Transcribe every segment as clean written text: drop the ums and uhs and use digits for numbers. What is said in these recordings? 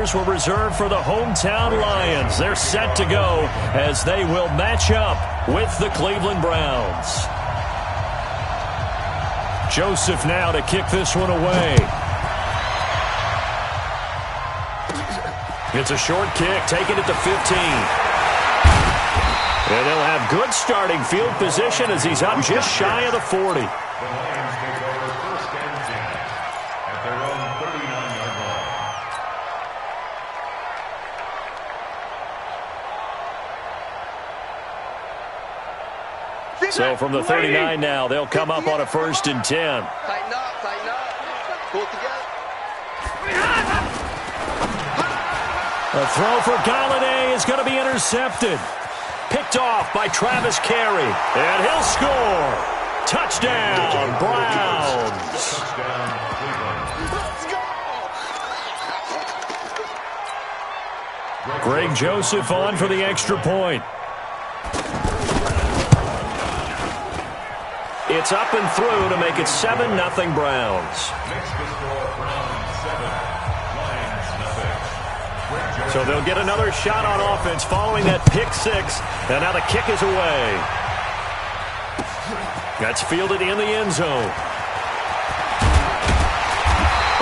Were reserved for the hometown Lions. They're set to go as they will match up with the Cleveland Browns. Joseph now to kick this one away. It's a short kick, taking it to 15. And they'll have good starting field position as he's up just shy of the 40. So from the 39 now, they'll come up on a 1st and 10. Tighten up, tighten up. Pull it together. A throw for Galladay is going to be intercepted. Picked off by Travis Carey. And he'll score. Touchdown, Browns. Greg Joseph on for the extra point. It's up and through to make it 7-0 Browns. So they'll get another shot on offense following that pick six. And now the kick is away. That's fielded in the end zone.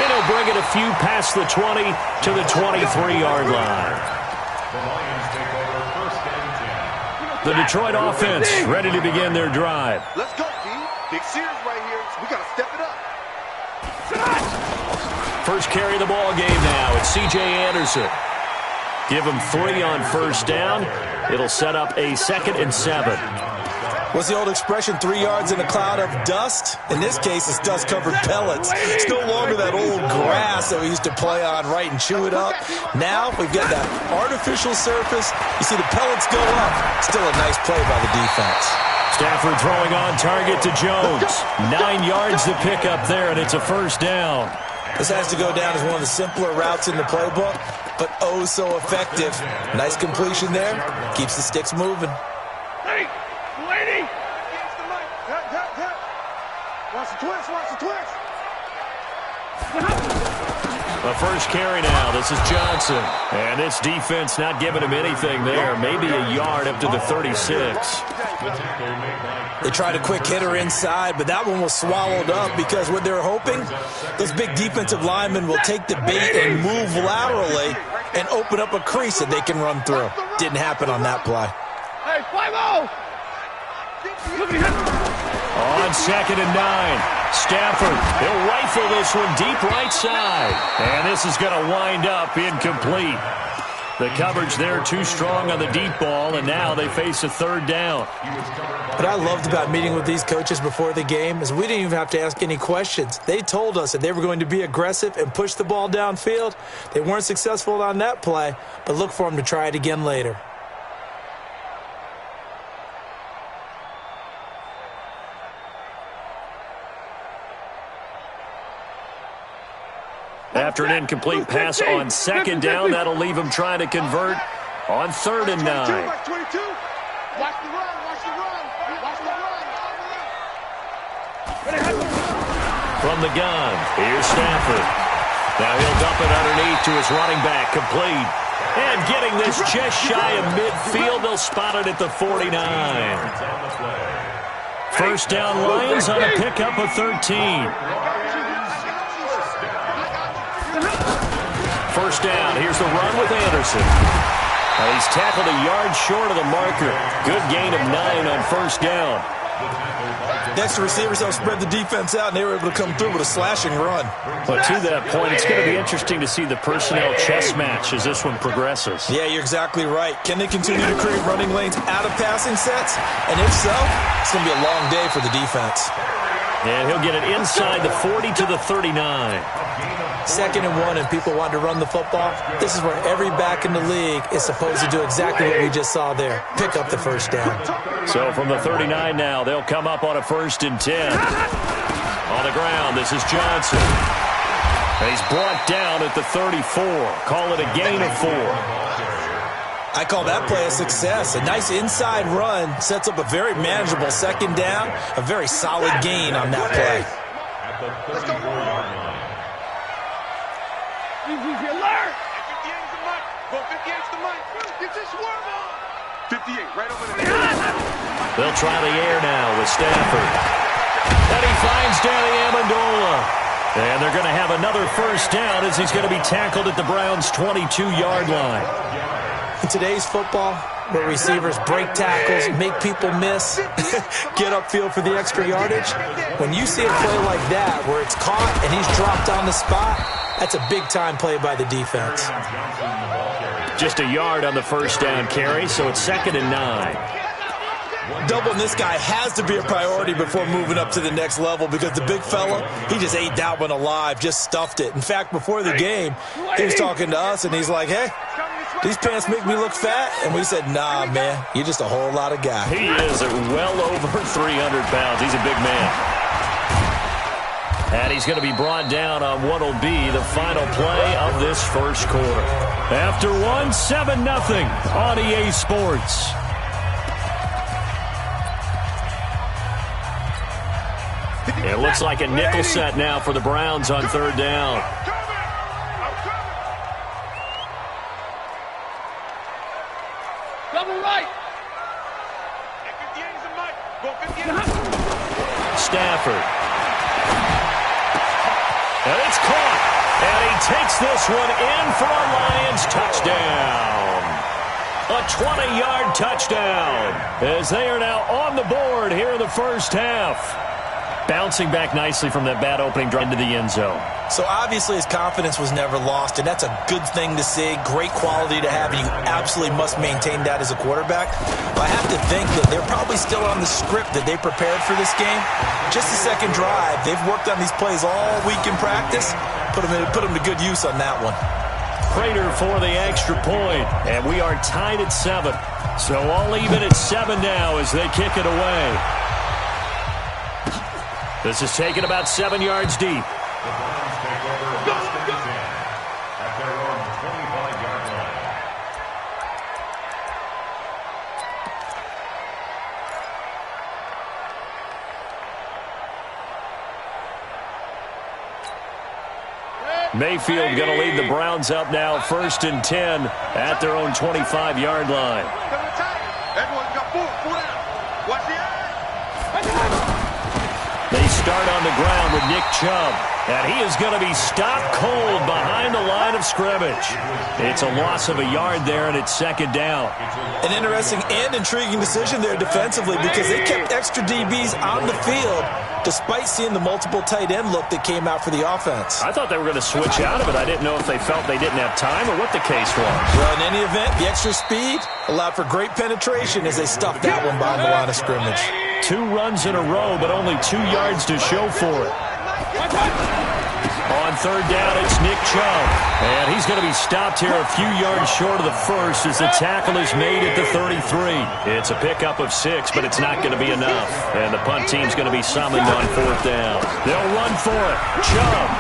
And he'll bring it a few past the 20 to the 23-yard line. The Detroit offense ready to begin their drive. Let's go, D. Big series right here. We got to step it up. First carry of the ball game now. It's C.J. Anderson. Give him 3 on first down. It'll set up a 2nd and 7. What's the old expression, 3 yards in a cloud of dust? In this case, it's dust-covered pellets. It's no longer that old grass that we used to play on, right, and chew it up. Now we've got that artificial surface. You see the pellets go up. Still a nice play by the defense. Stafford throwing on target to Jones. 9 yards to pick up there, and it's a 1st down. This has to go down as one of the simpler routes in the playbook, but oh so effective. Nice completion there. Keeps the sticks moving. Hey, lady! Watch the twist, watch the twist. The first carry now. This is Johnson. And this defense not giving him anything there. Maybe a yard up to the 36. They tried a quick hitter inside, but that one was swallowed up because what they're hoping, those big defensive linemen will take the bait and move laterally and open up a crease that they can run through. Didn't happen on that play. Hey, 5-0! Look at him! On 2nd and 9. Stafford, he'll rifle this one deep right side. And this is going to wind up incomplete. The coverage there too strong on the deep ball, and now they face a 3rd down. What I loved about meeting with these coaches before the game is we didn't even have to ask any questions. They told us that they were going to be aggressive and push the ball downfield. They weren't successful on that play, but look for them to try it again later. After an incomplete pass on 2nd down, that'll leave him trying to convert on 3rd and 9. Watch the run, watch the run, watch the run. From the gun, here's Stafford. Now he'll dump it underneath to his running back, complete. And getting this just shy of midfield, they'll spot it at the 49. 1st down Lions on a pickup of 13. 1st down. Here's the run with Anderson. He's tackled a yard short of the marker. Good gain of 9 on 1st down. Next, the receivers helped spread the defense out, and they were able to come through with a slashing run. But to that point, it's going to be interesting to see the personnel chess match as this one progresses. Yeah, you're exactly right. Can they continue to create running lanes out of passing sets? And if so, it's going to be a long day for the defense. And he'll get it inside the 40 to the 39. 2nd and 1, and people want to run the football. This is where every back in the league is supposed to do exactly what we just saw there. Pick up the 1st down. So from the 39 now, they'll come up on a 1st and 10. On the ground, this is Johnson. And he's brought down at the 34. Call it a gain of 4. I call that play a success. A nice inside run sets up a very manageable 2nd down. A very solid gain on that play. Easy alert! 58, right over there. They'll try the air now with Stafford. And he finds Danny Amendola. And they're going to have another first down as he's going to be tackled at the Browns' 22-yard line. In today's football, where receivers break tackles, make people miss, get upfield for the extra yardage, when you see a play like that where it's caught and he's dropped on the spot, that's a big-time play by the defense. Just a yard on the first down carry, so it's 2nd and 9. Doubling this guy has to be a priority before moving up to the next level because the big fella, he just ate that one alive, just stuffed it. In fact, before the game, he was talking to us, and he's like, hey, these pants make me look fat. And we said, nah, man, you're just a whole lot of guy. He is well over 300 pounds. He's a big man. And he's going to be brought down on what will be the final play of this first quarter. After 7-0 on EA Sports. It looks like a nickel set now for the Browns on 3rd down. Double right. Stafford. And it's caught. And he takes this one in for a Lions touchdown. A 20-yard touchdown as they are now on the board here in the first half. Bouncing back nicely from that bad opening drive into the end zone. So obviously his confidence was never lost, and that's a good thing to see, great quality to have, and you absolutely must maintain that as a quarterback. But I have to think that they're probably still on the script that they prepared for this game. Just the second drive, they've worked on these plays all week in practice. Put them to good use on that one. Prater for the extra point, and we are tied at 7. So all even at 7 now as they kick it away. This is taken about 7 yards deep. The Browns take over second and 10 at their own 25-yard line. Mayfield going to lead the Browns up now 1st and 10 at their own 25-yard line. They start on the ground with Nick Chubb, and he is going to be stopped cold behind the line of scrimmage. It's a loss of a yard there, and it's 2nd down. An interesting and intriguing decision there defensively because they kept extra DBs on the field despite seeing the multiple tight end look that came out for the offense. I thought they were going to switch out of it. I didn't know if they felt they didn't have time or what the case was. Well, in any event, the extra speed allowed for great penetration as they stuffed that one behind the line of scrimmage. 2 runs in a row, but only 2 yards to show for it. On 3rd down, it's Nick Chubb. And he's going to be stopped here a few yards short of the first as the tackle is made at the 33. It's a pickup of 6, but it's not going to be enough. And the punt team's going to be summoned on 4th down. They'll run for it. Chubb.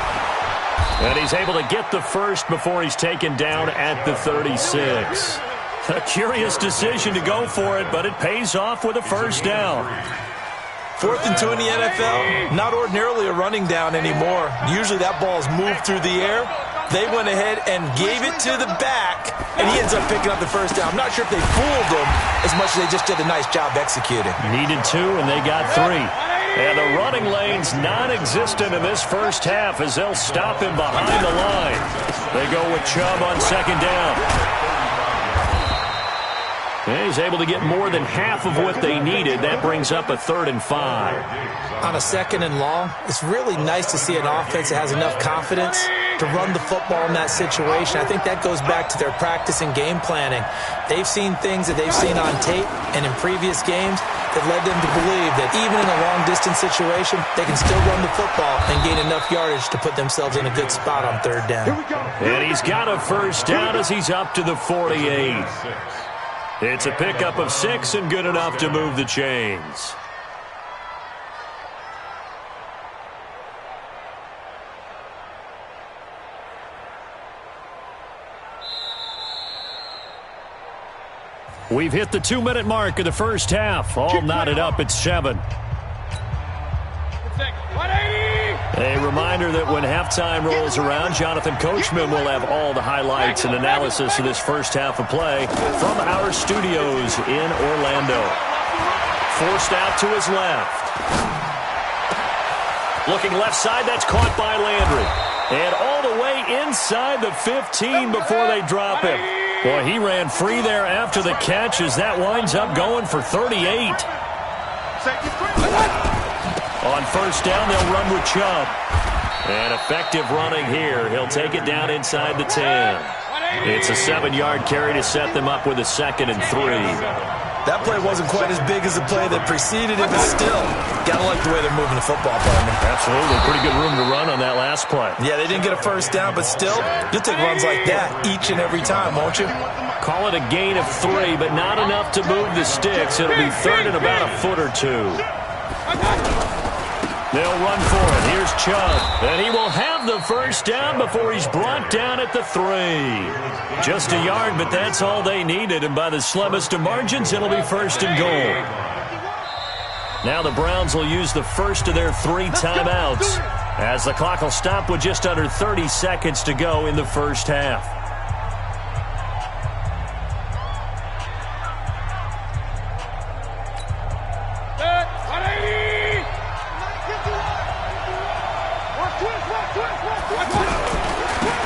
And he's able to get the first before he's taken down at the 36. A curious decision to go for it, but it pays off with a first down. 4th and 2 in the NFL, not ordinarily a running down anymore. Usually that ball is moved through the air. They went ahead and gave it to the back, and he ends up picking up the first down. I'm not sure if they fooled him as much as they just did a nice job executing. Needed 2, and they got 3. And the running lane's non-existent in this first half as they'll stop him behind the line. They go with Chubb on 2nd down. And he's able to get more than half of what they needed. That brings up a 3rd and 5. On a 2nd and long, it's really nice to see an offense that has enough confidence to run the football in that situation. I think that goes back to their practice and game planning. They've seen things that they've seen on tape and in previous games that led them to believe that even in a long-distance situation, they can still run the football and gain enough yardage to put themselves in a good spot on 3rd down. And he's got a first down as he's up to the 48. It's a pickup of 6 and good enough to move the chains. We've hit the 2-minute mark of the first half. All knotted up at 7. A reminder that when halftime rolls around, Jonathan Coachman will have all the highlights and analysis of this first half of play from our studios in Orlando. Forced out to his left. Looking left side, that's caught by Landry. And all the way inside the 15 before they drop him. Boy, he ran free there after the catch as that winds up going for 38. On first down, they'll run with Chubb. And effective running here. He'll take it down inside the 10. It's a 7-yard carry to set them up with a 2nd and 3. That play wasn't quite as big as the play that preceded it, but still, gotta like the way they're moving the football, partner. Absolutely. Pretty good room to run on that last play. Yeah, they didn't get a first down, but still, you'll take runs like that each and every time, won't you? Call it a gain of 3, but not enough to move the sticks. It'll be 3rd and about a foot or 2. They'll run for it. Here's Chubb. And he will have the first down before he's brought down at the 3. Just a yard, but that's all they needed. And by the slimmest of margins, it'll be 1st and goal. Now the Browns will use the first of their 3 timeouts as the clock will stop with just under 30 seconds to go in the first half.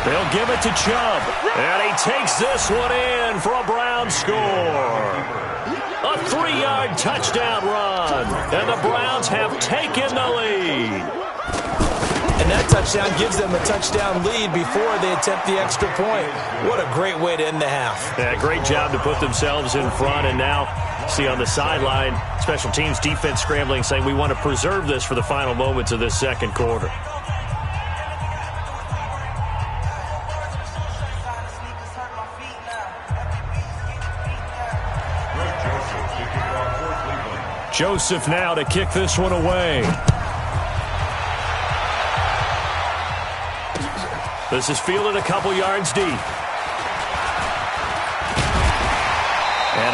They'll give it to Chubb, and he takes this one in for a Browns score. A 3-yard touchdown run, and the Browns have taken the lead. And that touchdown gives them a touchdown lead before they attempt the extra point. What a great way to end the half. Yeah, great job to put themselves in front, and now see on the sideline, special teams defense scrambling, saying we want to preserve this for the final moments of this second quarter. Joseph now to kick this one away. This is fielded a couple yards deep. And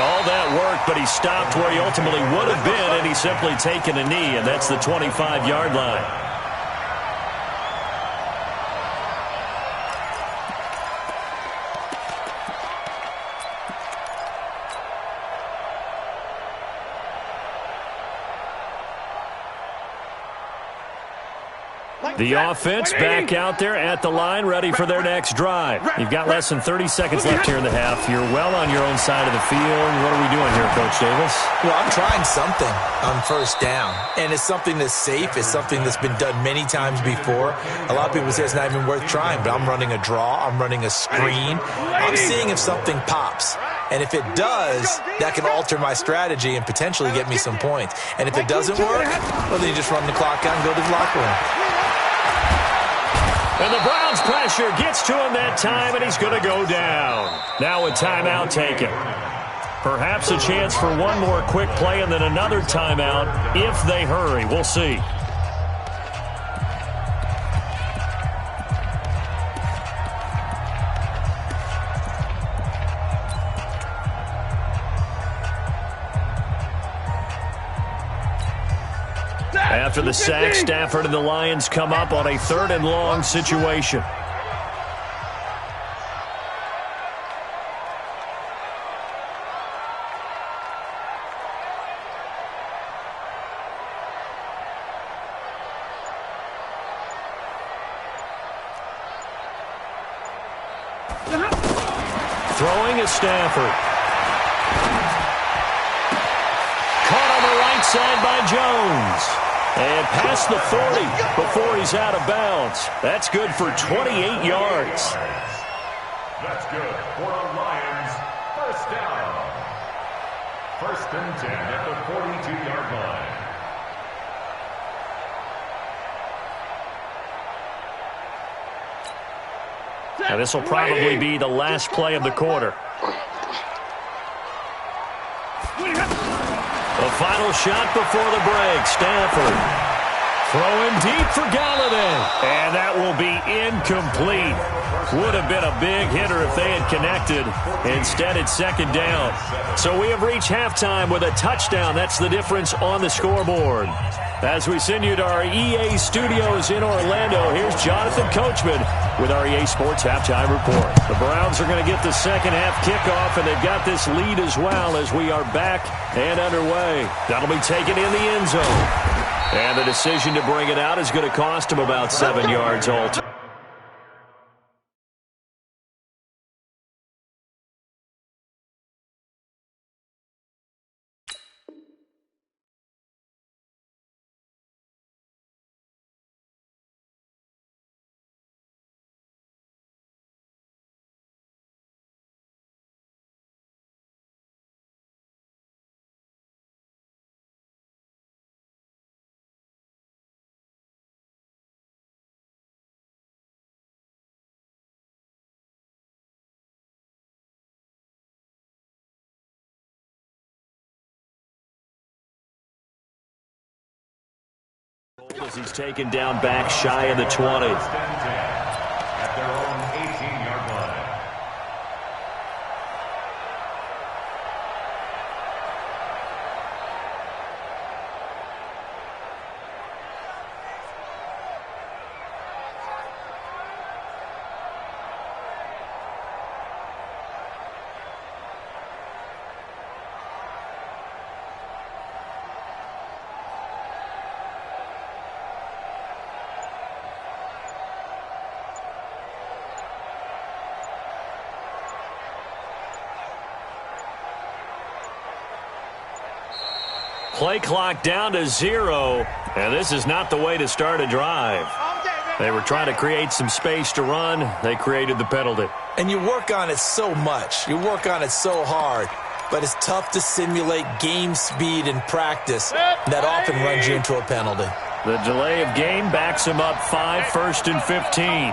all that work, but he stopped where he ultimately would have been, and he's simply taken a knee, and that's the 25-yard line. The offense back out there at the line, ready for their next drive. You've got less than 30 seconds left here in the half. You're well on your own side of the field. What are we doing here, Coach Davis? Well, I'm trying something on first down, and it's something that's safe. It's something that's been done many times before. A lot of people say it's not even worth trying, but I'm running a draw. I'm running a screen. I'm seeing if something pops. And if it does, that can alter my strategy and potentially get me some points. And if it doesn't work, well, then you just run the clock out and go to the locker room. And the Browns pressure gets to him that time, and he's going to go down. Now a timeout taken. Perhaps a chance for one more quick play and then another timeout if they hurry. We'll see. After the sack, Stafford and the Lions come up on a 3rd and long situation. Throwing is Stafford. Caught on the right side by Jones. And past the 40 before he's out of bounds. That's good for 28 yards. That's good for the Lions. First down. 1st and 10 at the 42-yard line. Now this will probably be the last play of the quarter. The final shot before the break. Stafford Throwing deep for Galladay. And that will be incomplete. Would have been a big hitter if they had connected. Instead, it's second down. So we have reached halftime with a touchdown. That's the difference on the scoreboard. As we send you to our EA studios in Orlando, here's Jonathan Coachman with our EA Sports Halftime Report. The Browns are going to get the second half kickoff, and they've got this lead as well as we are back and underway. That'll be taken in the end zone. And the decision to bring it out is going to cost him about 7 yards altogether. As he's taken down back shy of the 20. At their own 18-yard line. Play clock down to 0, and this is not the way to start a drive. They were trying to create some space to run. They created the penalty. And you work on it so much. You work on it so hard. But it's tough to simulate game speed in practice. That often runs you into a penalty. The delay of game backs him up 5, 1st and 15.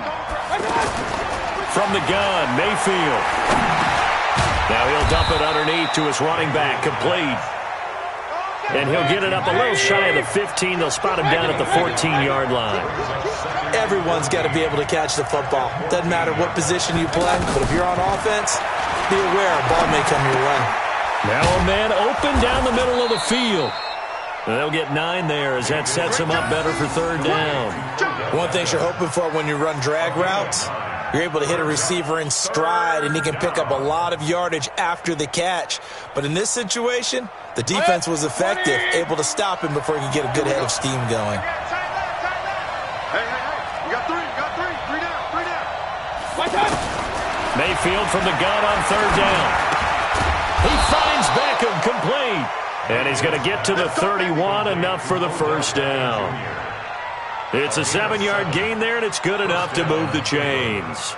From the gun, Mayfield. Now he'll dump it underneath to his running back, complete. And he'll get it up a little shy of the 15. They'll spot him down at the 14-yard line. Everyone's got to be able to catch the football. Doesn't matter what position you play, but if you're on offense, be aware a ball may come your way. Now a man open down the middle of the field. And they'll get 9 there as that sets him up better for third down. One thing you're hoping for when you run drag routes, you're able to hit a receiver in stride, and he can pick up a lot of yardage after the catch. But in this situation, the defense was effective, able to stop him before he could get a good head of steam going. You got three down. Mayfield from the gun on third down. He finds Beckham, complete. And he's going to get to the 31, enough for the first down. It's a 7-yard gain there, and it's good enough to move the chains.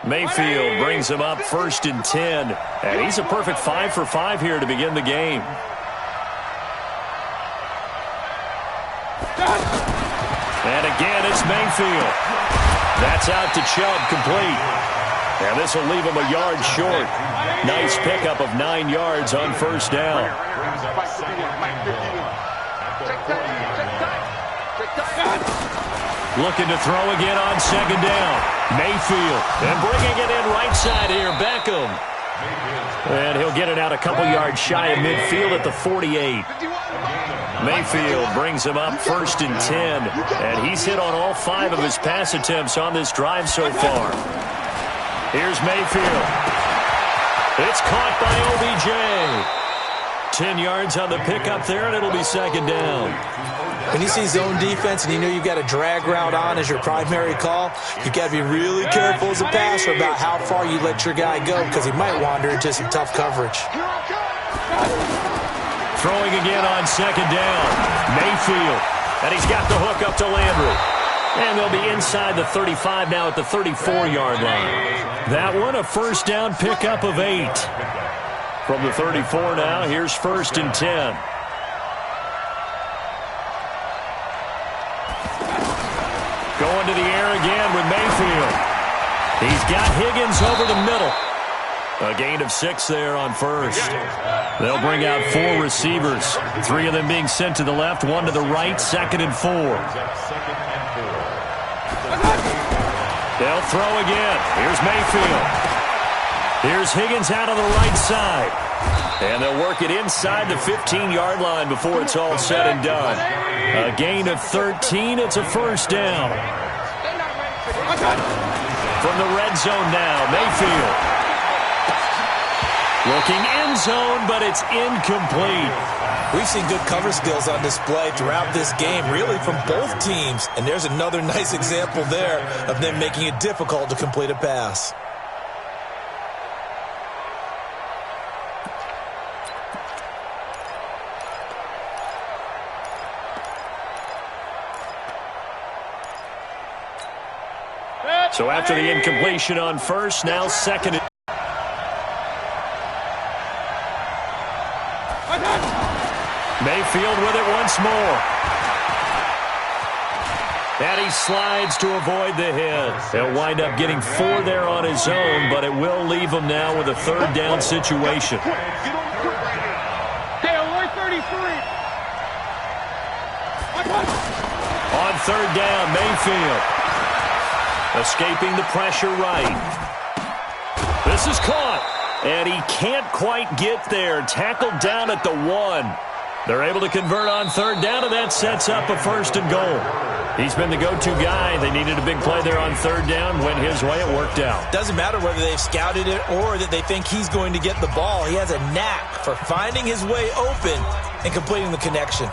Mayfield brings him up 1st and 10. And he's a perfect 5 for 5 here to begin the game. And again, it's Mayfield. That's out to Chubb, complete. And this will leave him a yard short. Nice pickup of 9 yards on first down. Looking to throw again on second down. Mayfield. And bringing it in right side here, Beckham. And he'll get it out a couple yards shy of midfield at the 48. Mayfield brings him up 1st and 10. And he's hit on all 5 of his pass attempts on this drive so far. Here's Mayfield. It's caught by OBJ. 10 yards on the pickup there, and it'll be second down. When you see zone defense and you know you've got a drag route on as your primary call, you've got to be really careful as a passer about how far you let your guy go because he might wander into some tough coverage. Throwing again on second down. Mayfield. And he's got the hook up to Landry. And they'll be inside the 35 now at the 34-yard line. That one, a first down pickup of 8. From the 34 now, here's 1st and 10. Going to the air again with Mayfield. He's got Higgins over the middle. A gain of 6 there on first. They'll bring out 4 receivers. 3 of them being sent to the left, 1 to the right, 2nd and 4. They'll throw again. Here's Mayfield. Here's Higgins out on the right side. And they'll work it inside the 15-yard line before it's all said and done. A gain of 13. It's a first down. From the red zone now, Mayfield. Looking end zone, but it's incomplete. We've seen good cover skills on display throughout this game, really from both teams. And there's another nice example there of them making it difficult to complete a pass. So after the incompletion on first, now second. Mayfield with it once more. And he slides to avoid the hit. He'll wind up getting 4 there on his own, but it will leave him now with a 3rd down situation. On 3rd down, Mayfield. Escaping the pressure right. This is caught. And he can't quite get there. Tackled down at the 1. They're able to convert on 3rd down, and that sets up a 1st and goal. He's been the go-to guy. They needed a big play there on 3rd down. Went his way. It worked out. Doesn't matter whether they've scouted it or that they think he's going to get the ball. He has a knack for finding his way open and completing the connection.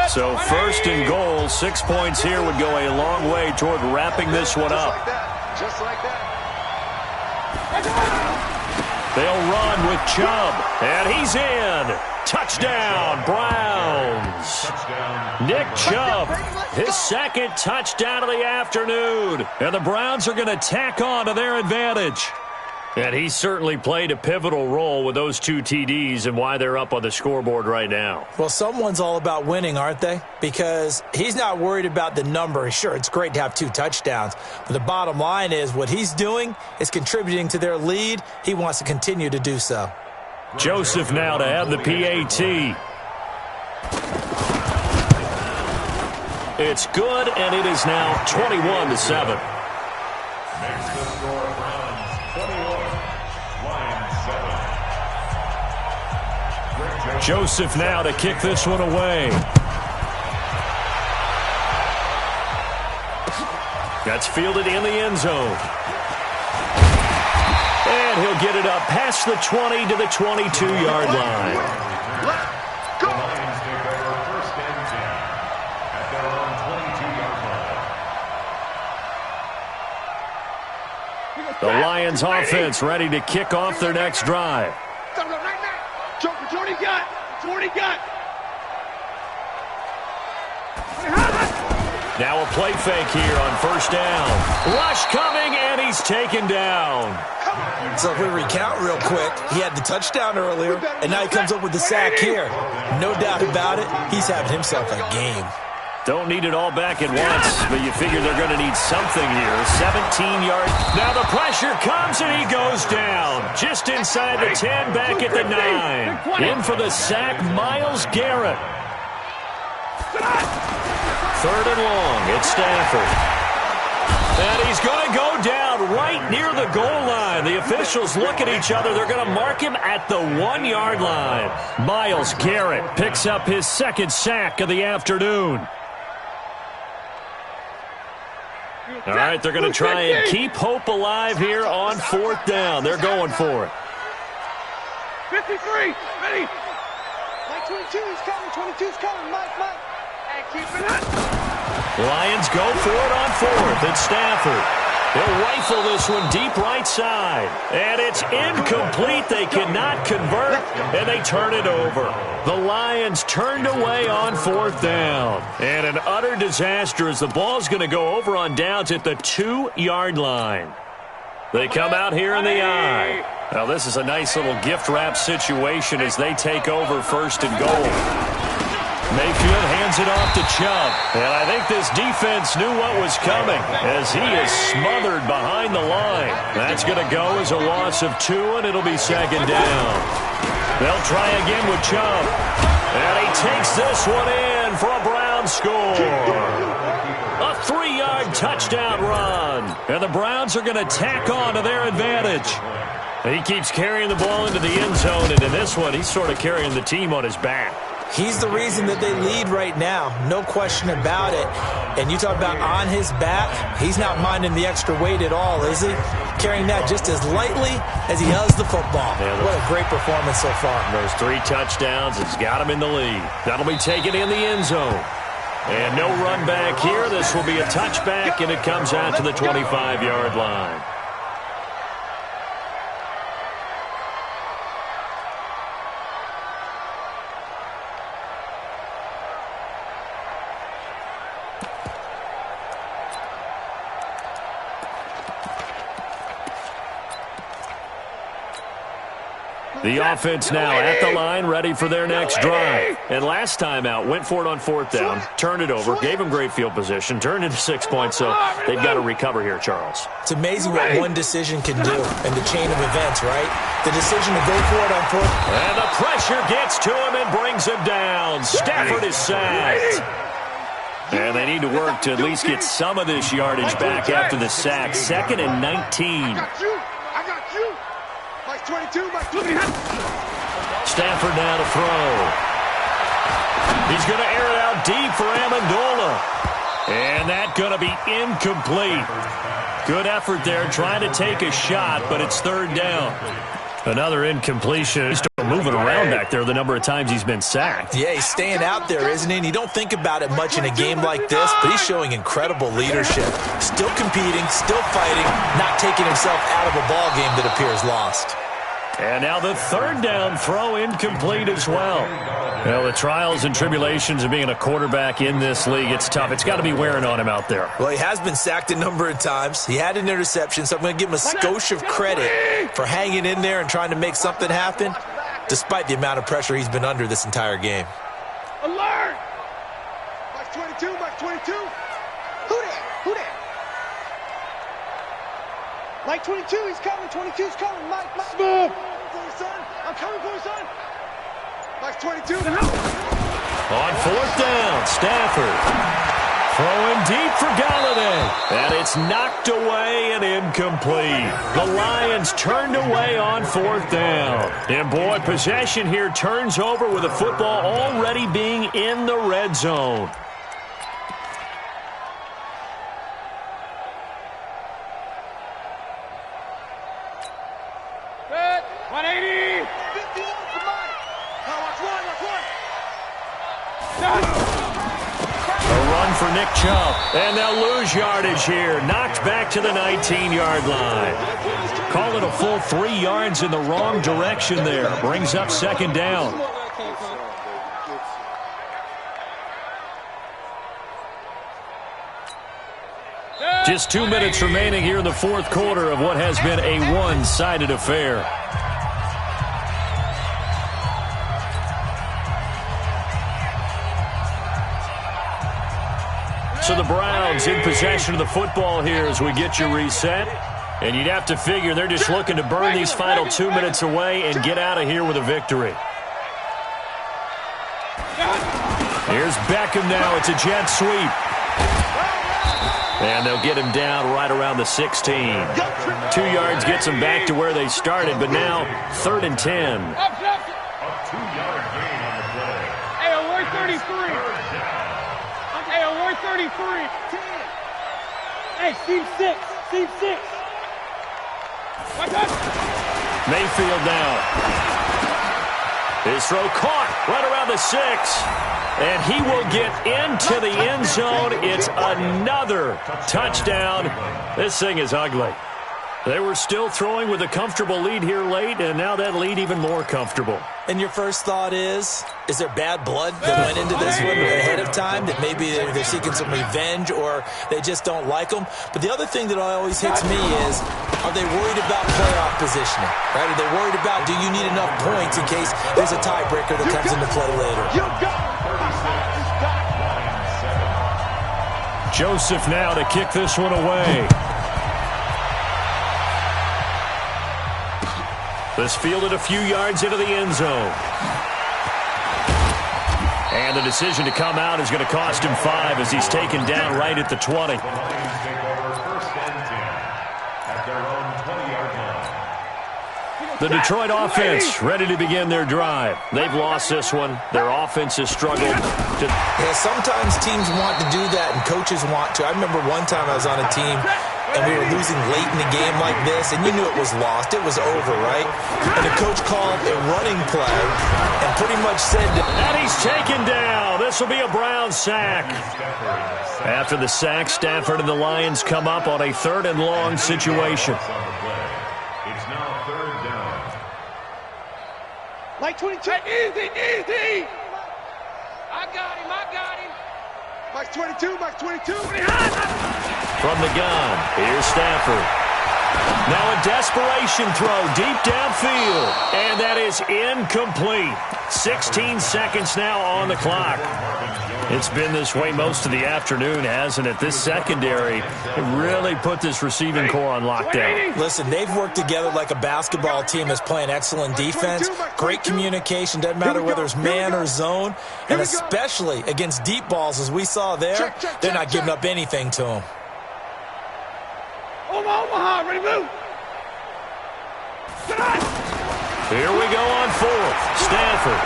So 1st and goal, 6 points here would go a long way toward wrapping this one up. Just like that. They'll run with Chubb, and he's in. Touchdown, Browns. Nick Chubb, his 2nd touchdown of the afternoon. And the Browns are going to tack on to their advantage. And he certainly played a pivotal role with those 2 TDs and why they're up on the scoreboard right now. Well, someone's all about winning, aren't they? Because he's not worried about the number. Sure, it's great to have 2 touchdowns. But the bottom line is what he's doing is contributing to their lead. He wants to continue to do so. Joseph now to have the PAT. It's good, and it is now 21-7. Makes the score Browns 21, Lions 7. Joseph now to kick this one away. That's fielded in the end zone. And he'll get it up past the 20 to the 22-yard line. The Lions take over 1st and 10 at their own 22-yard line. The Lions offense ready to kick off their next drive. Jordy got. Now a play fake here on 1st down. Rush coming, and he's taken down. So if we recount real quick, he had the touchdown earlier, and now he comes up with the sack here. No doubt about it, he's having himself a game. Don't need it all back at once, but you figure they're going to need something here. 17 yards. Now the pressure comes, and he goes down. Just inside the 10, back at the 9. In for the sack, Myles Garrett. 3rd and long, it's Stafford. And he's going to go down right near the goal line. The officials look at each other. They're going to mark him at the 1-yard line. Myles Garrett picks up his 2nd sack of the afternoon. All right, they're going to try and keep hope alive here on 4th down. They're going for it. 53, ready. 22's coming, 22's coming, Mike. And keep it up. Lions go for it on 4th. It's Stafford. He'll rifle this one deep right side. And it's incomplete. They cannot convert, and they turn it over. The Lions turned away on 4th down. And an utter disaster as the ball's going to go over on downs at the 2-yard line. They come out here in the I. Now, this is a nice little gift wrap situation as they take over first and goal. Mayfield hands it off to Chubb. And I think this defense knew what was coming as he is smothered behind the line. That's going to go as a loss of 2, and it'll be second down. They'll try again with Chubb. And he takes this one in for a Brown score. A 3-yard touchdown run. And the Browns are going to tack on to their advantage. He keeps carrying the ball into the end zone, and in this one, he's sort of carrying the team on his back. He's the reason that they lead right now. No question about it. And you talk about on his back, he's not minding the extra weight at all, is he? Carrying that just as lightly as he does the football. Yeah, what a great performance so far. Those 3 touchdowns, it's got him in the lead. That'll be taken in the end zone. And no run back here. This will be a touchback, and it comes out to the 25-yard line. The offense now at the line, ready for their next drive. And last time out, went for it on 4th down, turned it over, gave them great field position, turned into 6 points, so they've got to recover here, Charles. It's amazing what one decision can do in the chain of events, right? The decision to go for it on 4th. And the pressure gets to him and brings him down. Stafford is sacked. And they need to work to at least get some of this yardage back after the sack. 2nd and 19. I got you. Mike 22, Mike 20. Stafford now to throw. He's going to air it out deep for Amendola. And that's going to be incomplete. Good effort there trying to take a shot, but it's 3rd down. Another incompletion. He's still moving around back there the number of times he's been sacked. Yeah, he's staying out there, isn't he? And you don't think about it much in a game like this, but he's showing incredible leadership. Still competing, still fighting, not taking himself out of a ball game that appears lost. And now the 3rd down throw incomplete as well. Well, the trials and tribulations of being a quarterback in this league, it's tough. It's got to be wearing on him out there. Well, he has been sacked a number of times. He had an interception, so I'm going to give him a skosh of credit for hanging in there and trying to make something happen, despite the amount of pressure he's been under this entire game. Alert! Mike 22, Mike 22. Who that? Mike 22, he's coming. 22's coming. Mike. Move. I'm coming for you, son. Mike 22. On 4th down, Stafford throwing deep for Galladay. And it's knocked away and incomplete. The Lions turned away on 4th down. And boy, possession here turns over with the football already being in the red zone. For Nick Chubb, and they'll lose yardage here. Knocked back to the 19-yard line. Call it a full 3 yards in the wrong direction there. Brings up 2nd down. Just 2 minutes remaining here in the 4th quarter of what has been a one-sided affair. So the Browns in possession of the football here as we get you reset. And you'd have to figure they're just looking to burn these final 2 minutes away and get out of here with a victory. Here's Beckham now. It's a jet sweep. And they'll get him down right around the 16. 2 yards gets them back to where they started, but now 3rd and 10. A 2-yard gain on the play. Hey, alert 33. Hey, alert 33. Hey, Steve 6. Steve 6. Mayfield now. His throw caught right around the 6. And he will get into the end zone. It's another touchdown. This thing is ugly. They were still throwing with a comfortable lead here late, and now that lead even more comfortable. And your first thought is there bad blood that went into this one ahead of time, that maybe they're seeking some revenge or they just don't like them? But the other thing that always hits me is, are they worried about playoff positioning? Right? Are they worried about, do you need enough points in case there's a tiebreaker that comes into play later? Joseph now to kick this one away. This fielded a few yards into the end zone. And the decision to come out is going to cost him 5 as he's taken down right at the 20. The Detroit offense ready to begin their drive. They've lost this one. Their offense has struggled. Yeah, sometimes teams want to do that and coaches want to. I remember one time I was on a team and we were losing late in the game like this, and you knew it was lost. It was over, right? And the coach called a running play and pretty much said... And he's taken down. This will be a Brown sack. After the sack, Stafford and the Lions come up on a 3rd and long situation. It's now 3rd down. Like 22. Easy. I got him. Mike's 22, Mike's 22. From the gun, here's Stafford. Now a desperation throw deep downfield, and that is incomplete. 16 seconds now on the clock. It's been this way most of the afternoon, hasn't it? This secondary really put this receiving core on lockdown. Listen, they've worked together like a basketball team that's playing excellent defense, great communication, doesn't matter whether it's man or zone, and especially against deep balls, as we saw there, they're not giving up anything to them. Omaha, ready to move. Here we go on 4th. Stafford.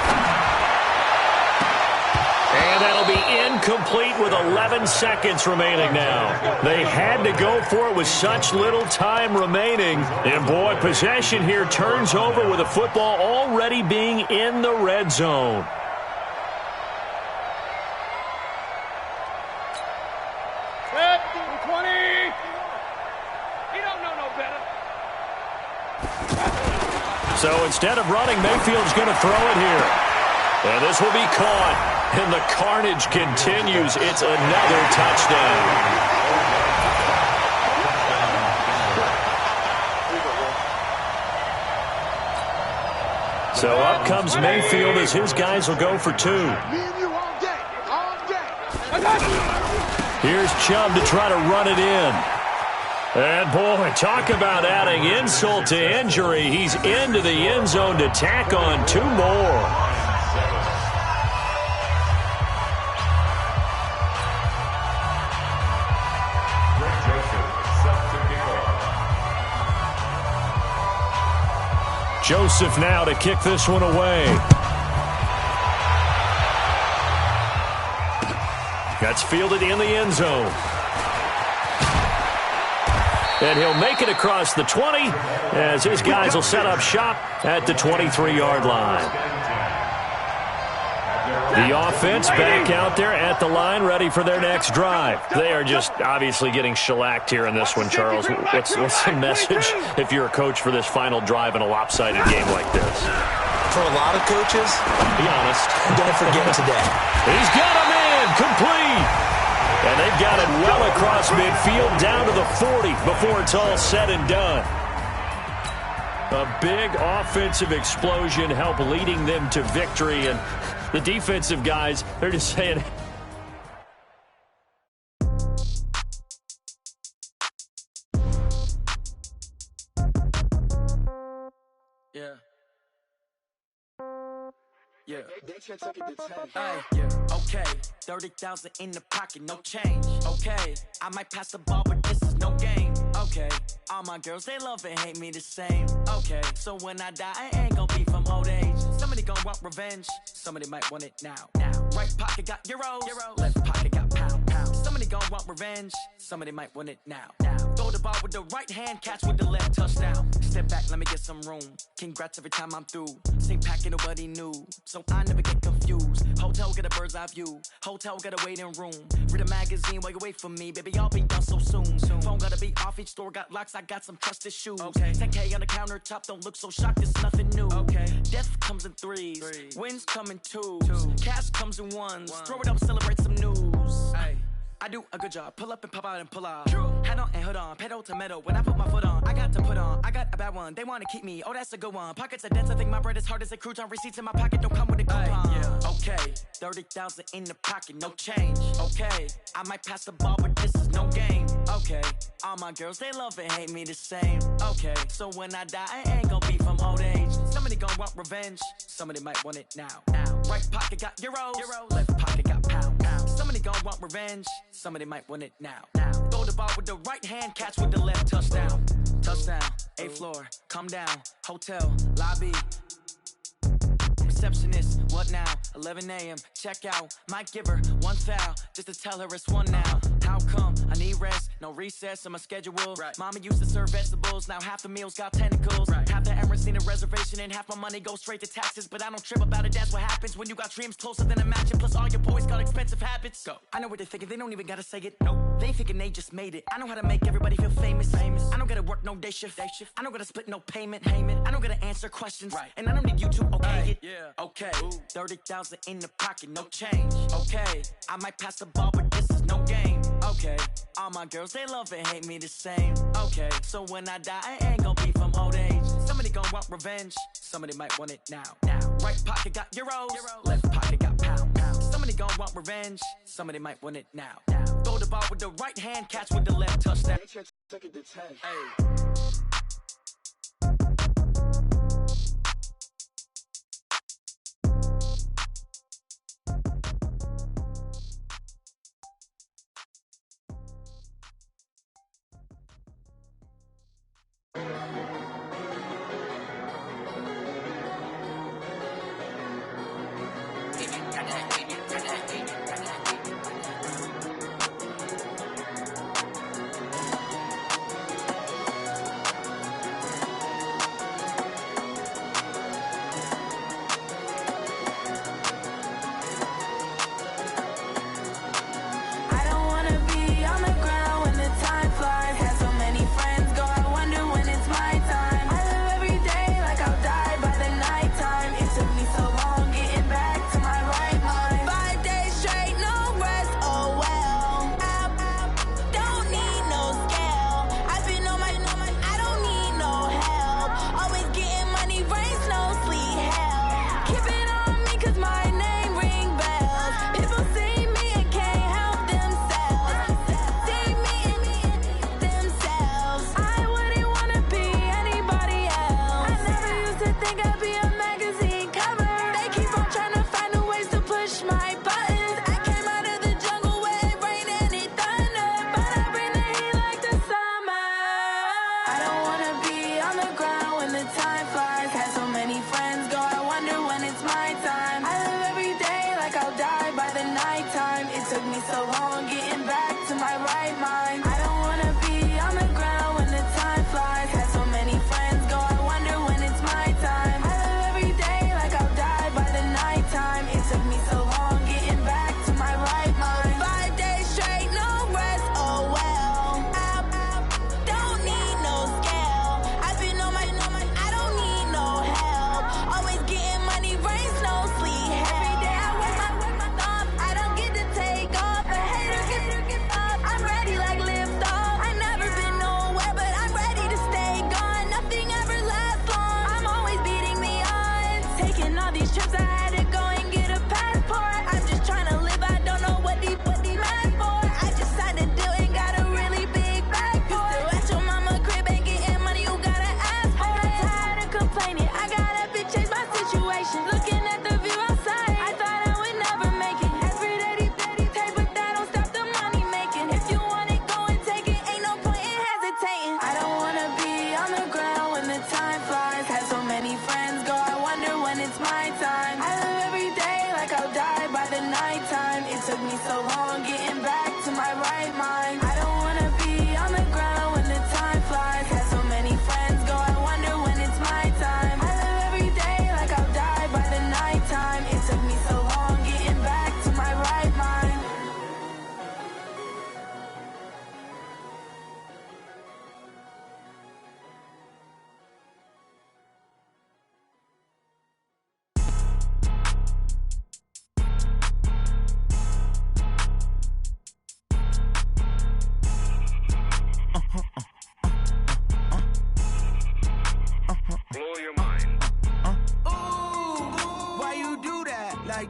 And that'll be incomplete with 11 seconds remaining now. They had to go for it with such little time remaining. And, boy, possession here turns over with the football already being in the red zone. Set, 20. He don't know no better. So instead of running, Mayfield's going to throw it here. And this will be caught. And the carnage continues. It's another touchdown. So up comes Mayfield as his guys will go for 2. Me and you all day. Here's Chubb to try to run it in. And, boy, talk about adding insult to injury. He's into the end zone to tack on 2 more. Joseph now to kick this one away. That's fielded in the end zone. And he'll make it across the 20 as his guys will set up shop at the 23-yard line. The offense back out there at the line, ready for their next drive. They are just obviously getting shellacked here in this one, Charles. What's the message if you're a coach for this final drive in a lopsided game like this? For a lot of coaches, be honest, don't forget today. He's got him in, complete. And they've got it well across midfield, down to the 40 before it's all said and done. A big offensive explosion helped leading them to victory, and the defensive guys, they're just saying... Yeah. Okay. 30,000 in the pocket, no change. Okay. I might pass the ball, but this is no game. Okay. All my girls, they love and hate me the same. Okay. So when I die, I ain't gonna be from old age. Somebody gonna want revenge. Somebody might want it now. Right pocket got euros. Left pocket got pound. Somebody gonna want revenge. Somebody might want it now. Throw the ball with the right hand, catch with the left, touchdown. Step back, let me get some room. Congrats every time I'm through. Same packet, nobody knew. So I never get confused. Hotel get a bird's eye view. Hotel got a waiting room. Read a magazine while you wait for me, baby. I'll be done so soon. Phone gotta be off. Each store got locks. I got some trusted shoes. 10K on the countertop. Don't look so shocked. It's nothing new. Death comes in threes. Wins come in twos. Cash comes in ones. Throw it up, celebrate some news. I do a good job. Pull up and pop out and pull out. Head on and hood on. Pedal to metal. When I put my foot on, I got to put on. I got a bad one. They want to keep me. Oh, that's a good one. Pockets are dense. I think my bread is hard as a crouton. Receipts in my pocket don't come with a coupon. Okay, 30,000 in the pocket, no change. Okay, I might pass the ball, but this is no game. Okay, all my girls, they love and hate me the same. Okay, so when I die, I ain't gonna be from old age. Somebody gonna want revenge. Somebody might want it now. Right pocket got euros. Left pocket got pounds. Somebody gonna want revenge. Somebody might want it now. Throw the ball with the right hand, catch with the left. Touchdown. Touchdown. 8th floor. Come down. Hotel. Lobby. Receptionist, what now? 11 a.m. Check out. Might give her one foul just to tell her it's one now. How come? I need rest. No recess on my schedule. Mama used to serve vegetables. Now half the meals got tentacles. Half the Emirates need a reservation and half my money goes straight to taxes. But I don't trip about it. That's what happens when you got dreams closer than a mansion. Plus all your boys got expensive habits. Go. I know what they're thinking. They don't even gotta say it. Nope. They thinking they just made it. I know how to make everybody feel famous. I don't gotta work no day shift. I don't gotta split no payment. I don't gotta answer questions. And I don't need you to okay it. Okay, 30,000 in the pocket, no change. Okay, I might pass the ball, but this is no game. Okay, all my girls, they love and hate me the same. Okay, so when I die, I ain't gonna be from old age. Somebody gonna want revenge. Somebody might want it now. Right pocket got euros. Left pocket got pounds. Somebody gonna want revenge. Somebody might want it now. Throw the ball with the right hand, catch with the left. Touchdown. Took me so long getting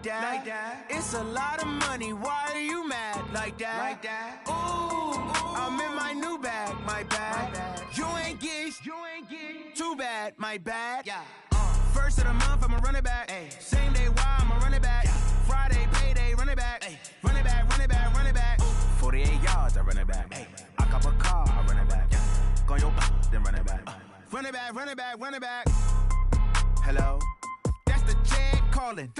that. It's a lot of money, why are you mad like that? Ooh, I'm in my new bag, my bad. You ain't get too bad, my bad. First of the month, I'ma run it back. Same day, why I'ma run it back. Friday, payday, run it back. Run it back, run it back, run it back. 48 yards, I run it back. I cop a car, I run it back. Go your then run it back. Run it back, run it back, run it back. Hello? That's the jag calling.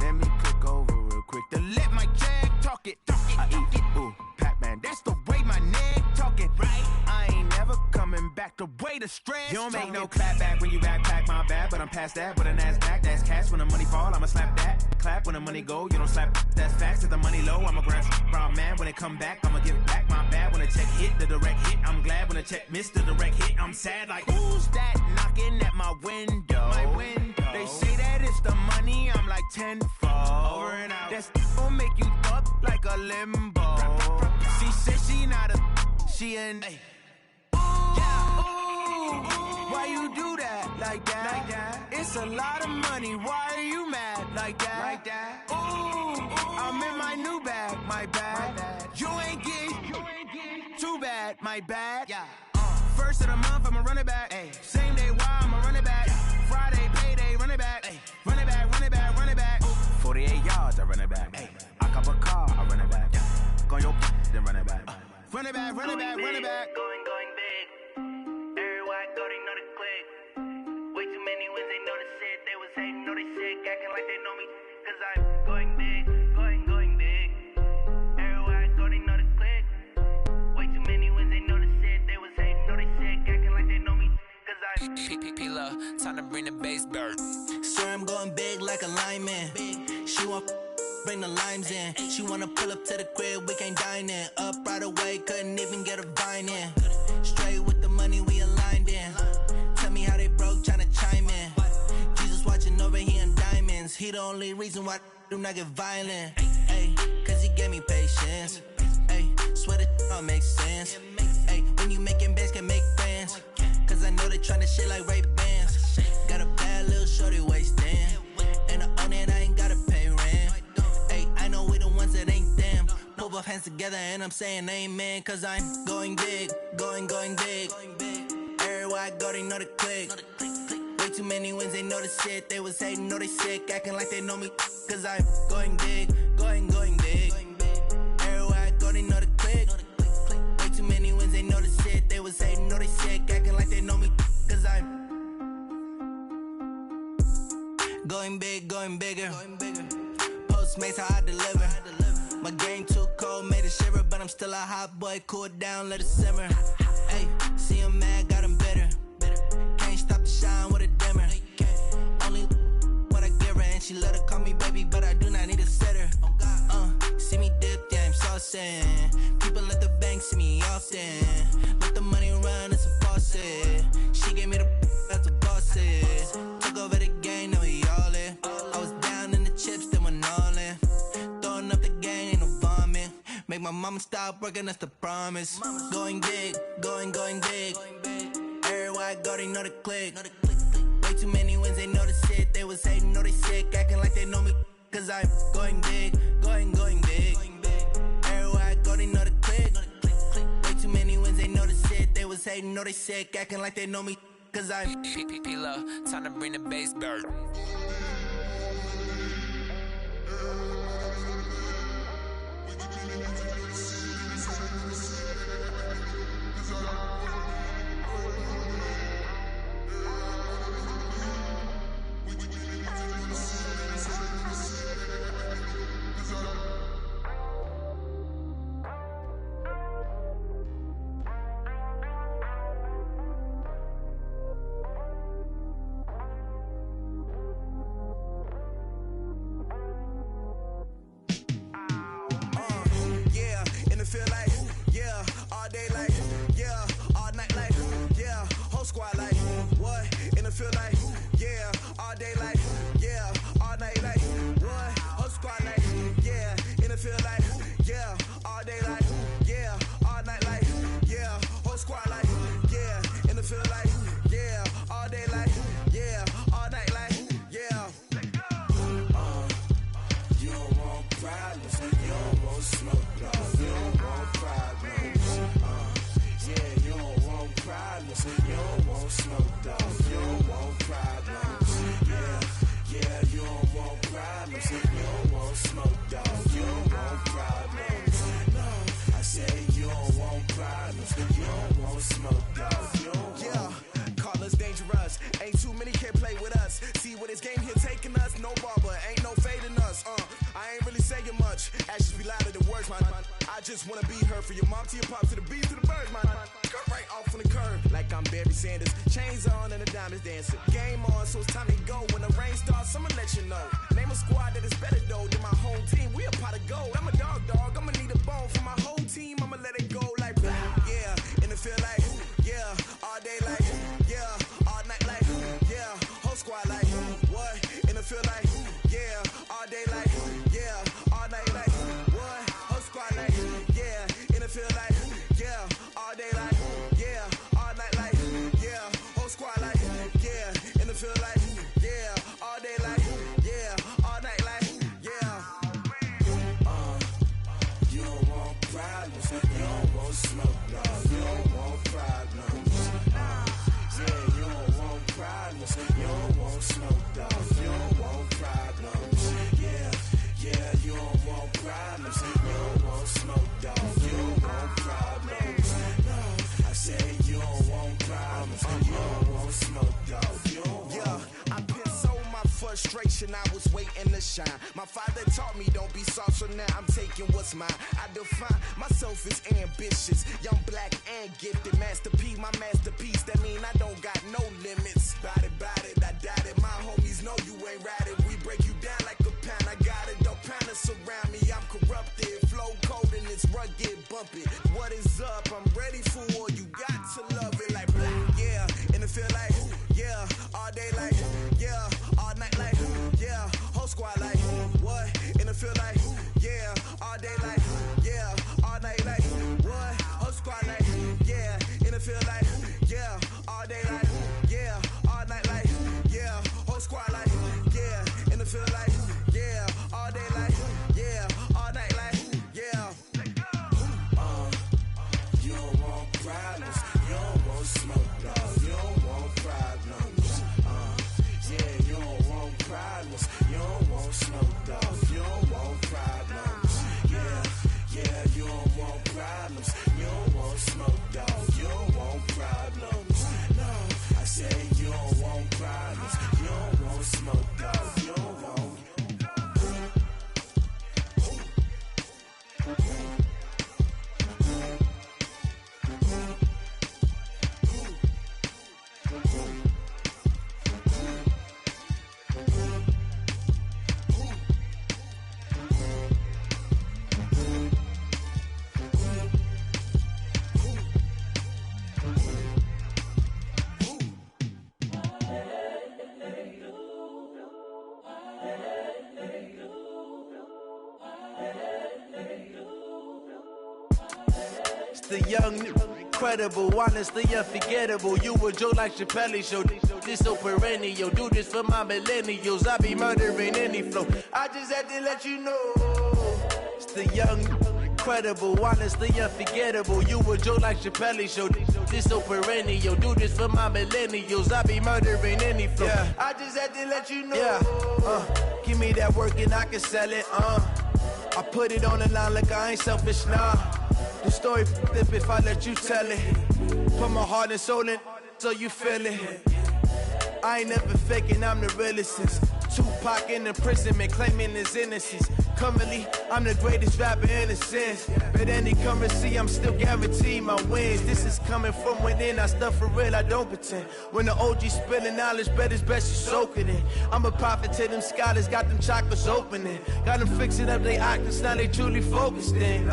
Let me click over real quick to let my jag talk it. I eat it, ooh, Pac-Man. That's the way my neck talking. Right? I ain't never coming back the way the stress. You don't make no clap back when you backpack, my bad. But I'm past that with a NASDAQ. That's cash when the money fall, I'ma slap that. Clap when the money go, you don't slap. That's facts. If the money low, I'ma grab brown man. When it come back, I'ma give back my bad. When the check hit, the direct hit. I'm glad when the check missed the direct hit. I'm sad like, who's that knocking at my window? My window. They say that it's the money, I'm like tenfold. Over and out. That's gon' make you up like a limbo. She said she not a, she an. Why you do that like that? It's a lot of money, why are you mad like that? Ooh, I'm in my new bag, my bad. You ain't get too bad, my bad. First of the month, I'ma run it back. Same day, why I'ma run it back. Friday, payday, run it back. Run it back, run it back, run it back. 48 yards, I run it back. I cop a car, I run it back. Go your then run it back. Run it back, run it back, run it back. Going big. Everywhere I go, they know the click. Way too many wins, they know the shit. They was hating, know they sick, acting like they know me. Cause I'm going big, going big. Everywhere I go, they know the click. Way too many wins, they know the shit. They was hating, know they sick, acting like they know me. Cause I'm P-P-P-Love, time to bring the bass bird. Swear I'm going big like a lineman. She want bring the limes in. She wanna pull up to the crib, we can't dine in. Up right away, couldn't even get a vine in. Straight with the money we aligned in. Tell me how they broke, tryna chime in. Jesus watching over here in diamonds. He the only reason why do not get violent. Ay, cause he gave me patience. Ay, swear that all makes sense. Ay, when you making bands, can make friends. Cause I know they tryna shit like Ray-Bans. Got a bad little shorty wasting. And I own it, I ain't gotta pay rent. Ay, I know we the ones that ain't them. Pull both hands together and I'm saying amen. Cause I'm going big, going big. Everywhere I go, they know the click. Way too many wins, they know the shit. They was hating, know they sick, acting like they know me. Cause I'm going big, going big. Everywhere I go, they know the click. Way too many wins, they know the shit. They was hating, know they sick, acting like they know me. Cause I'm going big, going bigger. Postmates, how I deliver. My game too cold, made it shiver. But I'm still a hot boy, cool it down, let it simmer. Ay, see him mad, got him bitter. Can't stop the shine with a dimmer. Only what I give her, and she let her call me baby, but I do not need a sitter. See me dip, yeah, I'm saucing. People at the bank see me often. Let the money run, it's a faucet. She gave me the that's a boss is. Took over the game, now we all in. I was down in the chips, then went all in. Throwing up the game, ain't no vomit. Make my mama stop working, that's the promise. Going big, going big. Everywhere I go, they know the click. Way too many wins, they know the shit. They was hating, know they sick, acting like they know me. Cause I'm going big, going big. Everywhere I go, they know the click. Way too many wins, they know the shit. They was hating, know they sick, acting like they know me. Cause I'm P-P-P-Love, time to bring the bass bird. Squad like, what? In the field like, yeah, all day like, yeah, all night like, what? Whole squad like, yeah, in the field like, yeah, all day like, yeah, all night like, yeah, whole squad like, yeah, in the field like, yeah, all day like, yeah, all night like, yeah. louder the words, man. I just wanna be heard for your mom to your pop to the beat to the birds, man. Cut right off on the curve like I'm Barry Sanders. Chains on and the diamonds dancing. Game on, so it's time to go. When the rain starts, I'ma let you know. Name a squad that is better though than my home team. We a pot of gold. I'm a dog. I'ma need a bone for my whole team. I'ma let it go like blah. Yeah, and it feel like yeah, all day like yeah, all night like yeah, whole squad like what? And it feel like yeah, all day like yeah, all night like what? Whole squad like yeah, and it feel like yeah, all day like yeah, all night like yeah, whole squad like yeah, and it feel like yeah, all day like yeah, all night like yeah. You don't want problems, you don't want smoke, no, you don't want problems. Yeah, you don't want problems, you don't want smoke, dog, you don't want problems. Yeah, you don't want problems, you don't want smoke, dog, you don't want problems. No, I say you don't want problems, you don't want smoke, dog, you don't want. Yeah, I've been so my frustration, I was waiting to shine. My father taught me don't be soft, so now I'm taking what's mine. I define myself as ambitious, young, black, and gifted. Master P, my masterpiece, that mean I don't got no limits. Bout it, I doubt it. My homies know you ain't ratted. We break you down like a pound. I got it, don't pound to surround me. I'm corrupted, flow cold and it's rugged, bumpy. What is up? I'm ready for war. You got to love it like blah. Yeah, and it feel like yeah, all day like yeah, all night like yeah, whole squad like what? And it feel like yeah, all day like yeah, all night like what? Whole squad like yeah, and it feel like yeah, all day like yeah, all night like yeah, whole squad like yeah, and it feel like yeah, all day like yeah, all night like yeah. You don't want problems, you don't want smoke, dog, you don't want problems. Yeah, you don't want problems, you don't want smoke, dog, you don't want problems. Yeah, you don't want problems, you don't want smoke, dog, you don't want problems. No, I say you don't want problems, you don't want smoke, dog, you don't want. The young, incredible, honestly unforgettable. You a joke like Chappelle Show. This so perennial. Do this for my millennials. I be murdering any flow. I just had to let you know. It's the young, incredible, honestly unforgettable. You a joke like Chappelle Show. This so perennial. Do this for my millennials. I be murdering any flow. Yeah. I just had to let you know. Yeah. Give me that work and I can sell it. I put it on the line like I ain't selfish, nah. The story flip if I let you tell it. Put my heart and soul in so you feel it. I ain't never faking, I'm the realest since Tupac in imprisonment, claiming his innocence. Currently, I'm the greatest rapper in a sense. But any currency, I'm still guaranteed my wins. This is coming from within, I stuff for real, I don't pretend. When the OG spilling knowledge, bet it's best you soak it in. I'm a prophet to them scholars, got them chakras opening. Got them fixing up they octaves, now they truly focused in.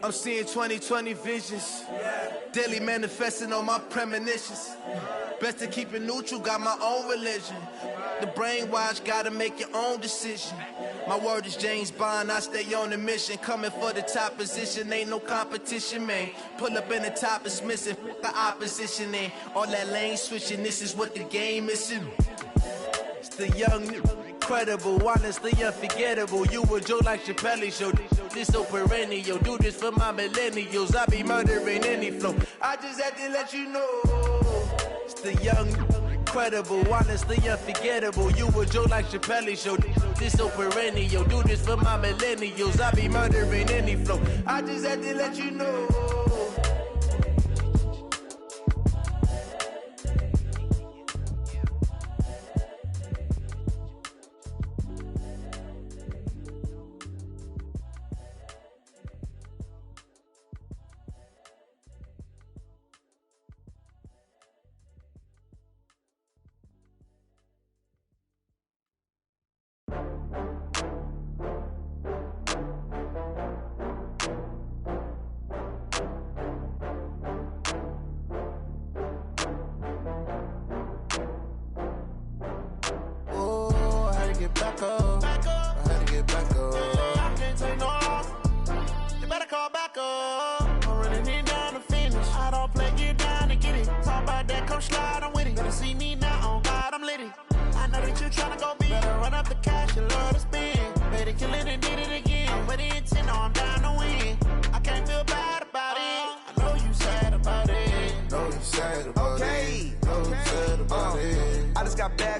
I'm seeing 2020 visions, daily manifesting on my premonitions. Best to keep it neutral, got my own religion. The brainwash, gotta make your own decision. My word is James Bond, I stay on a mission. Coming for the top position, ain't no competition, man. Pull up in the top, it's missing, the opposition, man. All that lane switching, this is what the game is. It's the young, incredible, honestly unforgettable. You a joke like Chappelle Show. This so perennial. Do this for my millennials. I be murdering any flow. I just had to let you know. It's the young, incredible, honestly unforgettable. You a joke like Chappelle Show. This so perennial. Do this for my millennials. I be murdering any flow. I just had to let you know.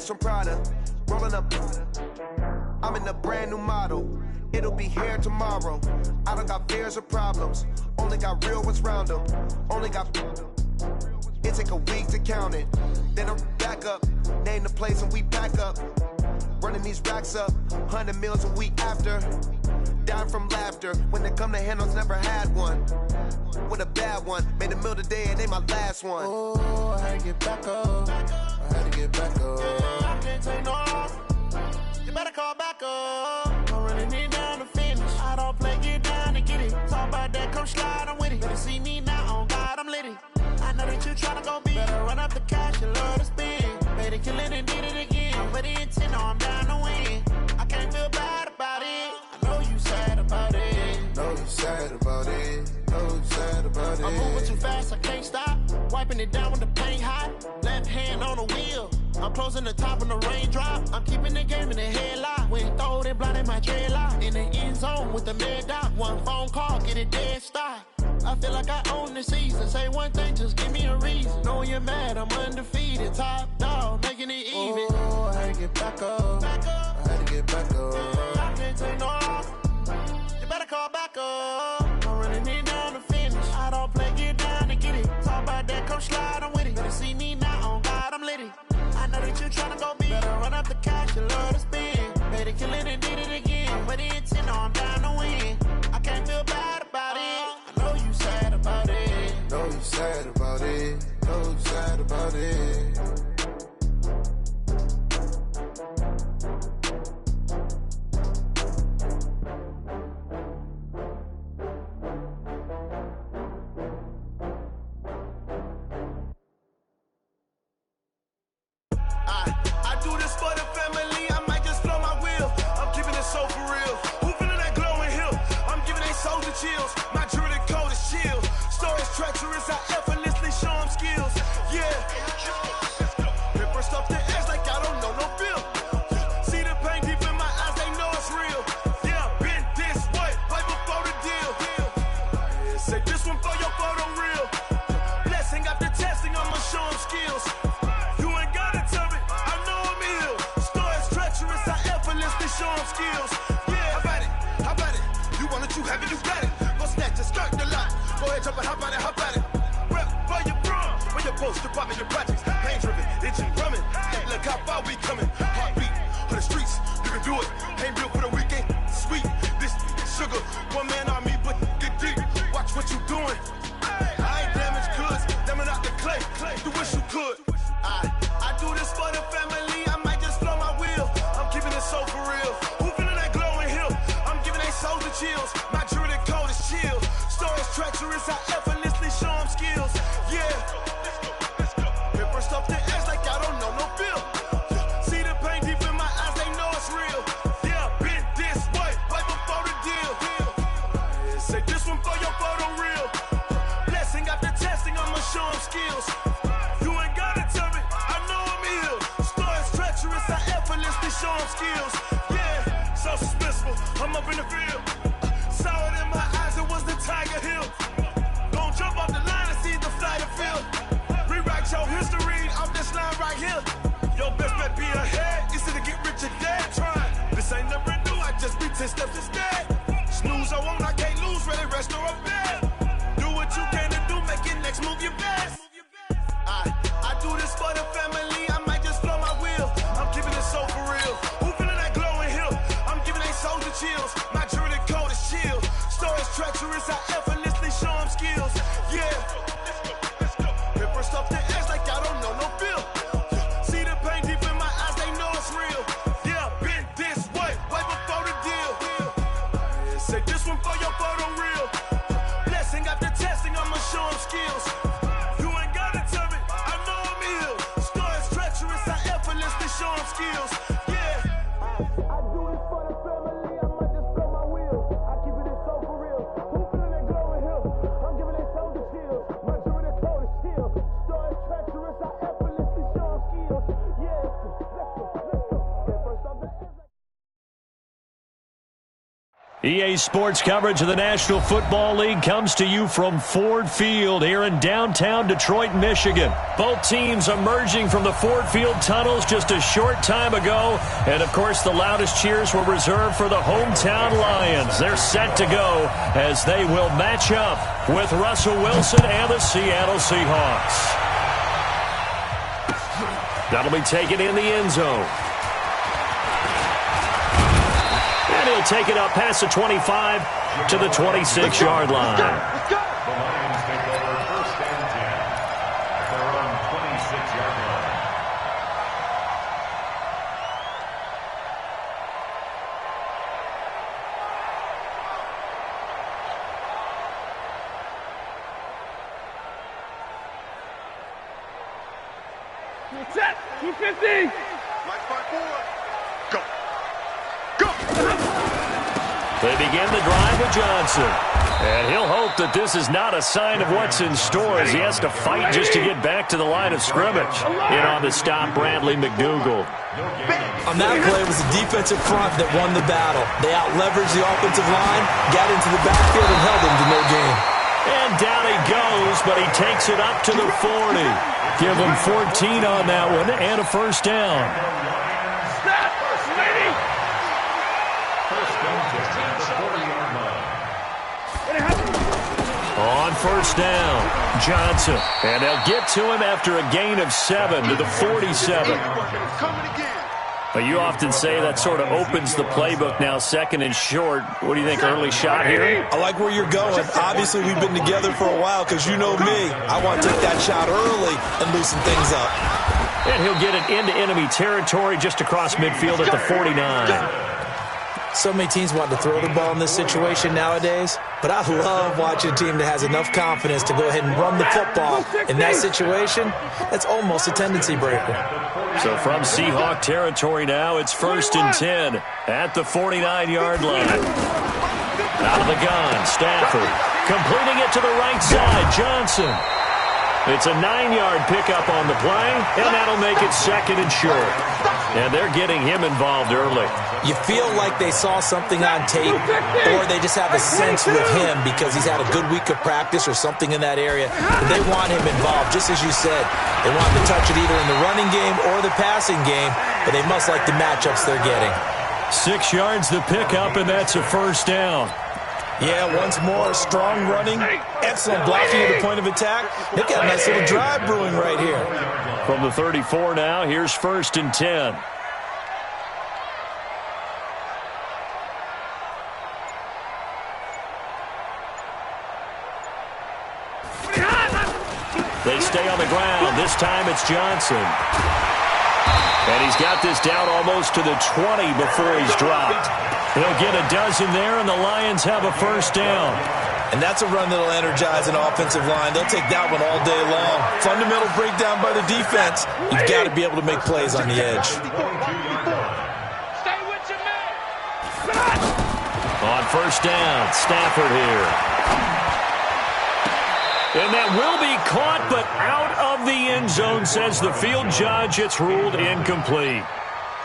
bags from Prada. Rolling up. I'm in a brand new model. It'll be here tomorrow. I don't got fears or problems. Only got real ones round them. Only got. It take a week to count it. Then I'm back up. Name the place and we back up. Running these racks up. 100 meals a week after. Dying from laughter. When it come to handles, never had one. With a bad one. Made a meal today and ain't my last one. Oh, I had to get back up. I had to get back up. I can't take no loss. You better call back up. I'm running it down to finish. I don't play, get down to get it. Talk about that, come slide, I'm with it. Better see me now, on God, I'm litty. I know that you tryna go big. Better run up the cash, you love to spend. Better kill it and did it again. I'm with the intent, no, I'm down to win. I can't feel bad about it. I know you sad about it. Know you sad about it. Know you sad about it. I'm moving too fast, I can't stop. Wiping it down with the paint hot. Left hand on the wheel. I'm closing the top on the raindrop. I'm keeping the game in the headlock. When throwed and blinded my dreadlock. In the end zone with the mad dot. One phone call, get it dead stop. I feel like I own the season. Say one thing, just give me a reason. Knowing you're mad, I'm undefeated. Top dog, making it even. Oh, I had to get back up. I had to get back up. I can't take no loss. You better call back up. I'm running it down to finish. I don't play, get down to get it. Talk about that, come slide, I'm with it. Better see me now, on God, I'm litty. I know that you tryna go big. Better run up the cash, you love to spend. Better kill it and did it again. But the intent, no, I'm down to win. I can't feel bad about it. I know you sad about it. Know you sad about it. Know you sad about it. I do this for the family, I might just blow my wheel. I'm keeping it so for real. Who feeling that glowing hill? I'm giving they soldier chills. My jewelry code is chill. Stories treacherous, I effortlessly show them skills. Yeah. Ripper stuff the edge like I don't know no feel. See the pain deep in my eyes, they know it's real. Yeah, been this way, right before the deal. Say this one for your photo real. Blessing after testing, I'ma show them skills. Show them skills. Yeah, how about it? You want it, you have it, you got it. Go snatch it, skirt the lot. Go ahead, jump it, hop on it. Rep for your brum. Where your post, department, your projects. Pain driven, itching, drumming. Hey, look how far we coming. Heartbeat on the streets, you can do it. Ain't built for the weekend. Sweet, this sugar. One man army, but get deep. Watch what you doing. I ain't damaged goods, damn out the clay. You wish you could. I do this for the family. I might just blow my wheel. I'm keeping it so for real. Who feeling that glowing hill? I'm giving they soldier chills. My jewelry code is chill. Stories treacherous, I effortlessly show them skills. Yeah. Ripper stuff the edge like I don't know no feel. See the pain deep in my eyes, they know it's real. Yeah, been this way, right before the deal. Say this one for your photo real. Blessing after testing, I'ma show them skills. You ain't gotta tell me, I know I'm ill. Stories treacherous, I effortlessly show them skills. Yeah, so suspenseful, I'm up in the field. Saw it in my eyes, it was the Tiger Hill. Gon' jump off the line and see the flight of field. Rewrite your history off this line right here. Your best bet be ahead, easy to get rich or dead. Trying, this ain't never new, I just be 10 steps instead. Snooze or won't, I can't lose, ready, rest or a bed. Do what you can to do, make your next move your best. I do this for the family, I might just blow my wheel. I'm keeping it so for real. Who feeling that glowing hill? I'm giving they soldier chills. My jewelry code is chill. Stories treacherous, I effortlessly show them skills. Yeah. Ripper stuff the edge like I don't know no feel. See the pain deep in my eyes, they know it's real. Yeah, been this way, right before the deal. Say this one for your photo real. Blessing after testing, I'ma show them skills. Show them skills, yeah. I do this for the family, I might just blow my wheel. I keep it so for real. Who feeling that glowing hill? I'm giving they soldier chills. My jewelry code is chill. Stories treacherous, I effortlessly show them skills. Yeah, let's go. Okay, first off, EA Sports coverage of the National Football League comes to you from Ford Field here in downtown Detroit, Michigan. Both teams emerging from the Ford Field tunnels just a short time ago. And, of course, the loudest cheers were reserved for the hometown Lions. They're set to go as they will match up with Russell Wilson and the Seattle Seahawks. That'll be taken in the end zone. And he'll take it up past the 25 to the 26-yard line. Let's go. The Lions take over 1st and 10 at their own 26-yard line. Set. 250. Mike 5-4. Go. They begin the drive with Johnson. And he'll hope that this is not a sign of what's in store as he has to fight just to get back to the line of scrimmage. In on the stop, Bradley McDougald. On that play, it was the defensive front that won the battle. They out-leveraged the offensive line, got into the backfield, and held them to no gain. And down he goes, but he takes it up to the 40. Give him 14 on that one and a first down. On first down, Johnson. And they'll get to him after a gain of 7 to the 47. But you often say that sort of opens the playbook now, 2nd and short. What do you think, early shot here? I like where you're going. Obviously, we've been together for a while because you know me. I want to take that shot early and loosen things up. And he'll get it into enemy territory just across midfield at the 49. So many teams want to throw the ball in this situation nowadays, but I love watching a team that has enough confidence to go ahead and run the football. In that situation, that's almost a tendency breaker. So from Seahawk territory now, it's 1st and 10 at the 49-yard line. Out of the gun, Stafford completing it to the right side, Johnson. It's a 9-yard pickup on the play, and that'll make it 2nd and short. And they're getting him involved early. You feel like they saw something on tape, or they just have a sense with him because he's had a good week of practice or something in that area. And they want him involved, just as you said. They want him to touch it either in the running game or the passing game, but they must like the matchups they're getting. 6 yards the pickup, and that's a first down. Yeah, once more, strong running, excellent blocking at the point of attack. They've got a nice little drive brewing right here. From the 34 now, here's 1st and 10. They stay on the ground. This time it's Johnson. And he's got this down almost to the 20 before he's dropped. He'll get a dozen there, and the Lions have a first down. And that's a run that'll energize an offensive line. They'll take that one all day long. Fundamental breakdown by the defense. You've got to be able to make plays on the edge. Stay with your man. On first down, Stafford here. And that will be caught, but out of the end zone, says the field judge. It's ruled incomplete.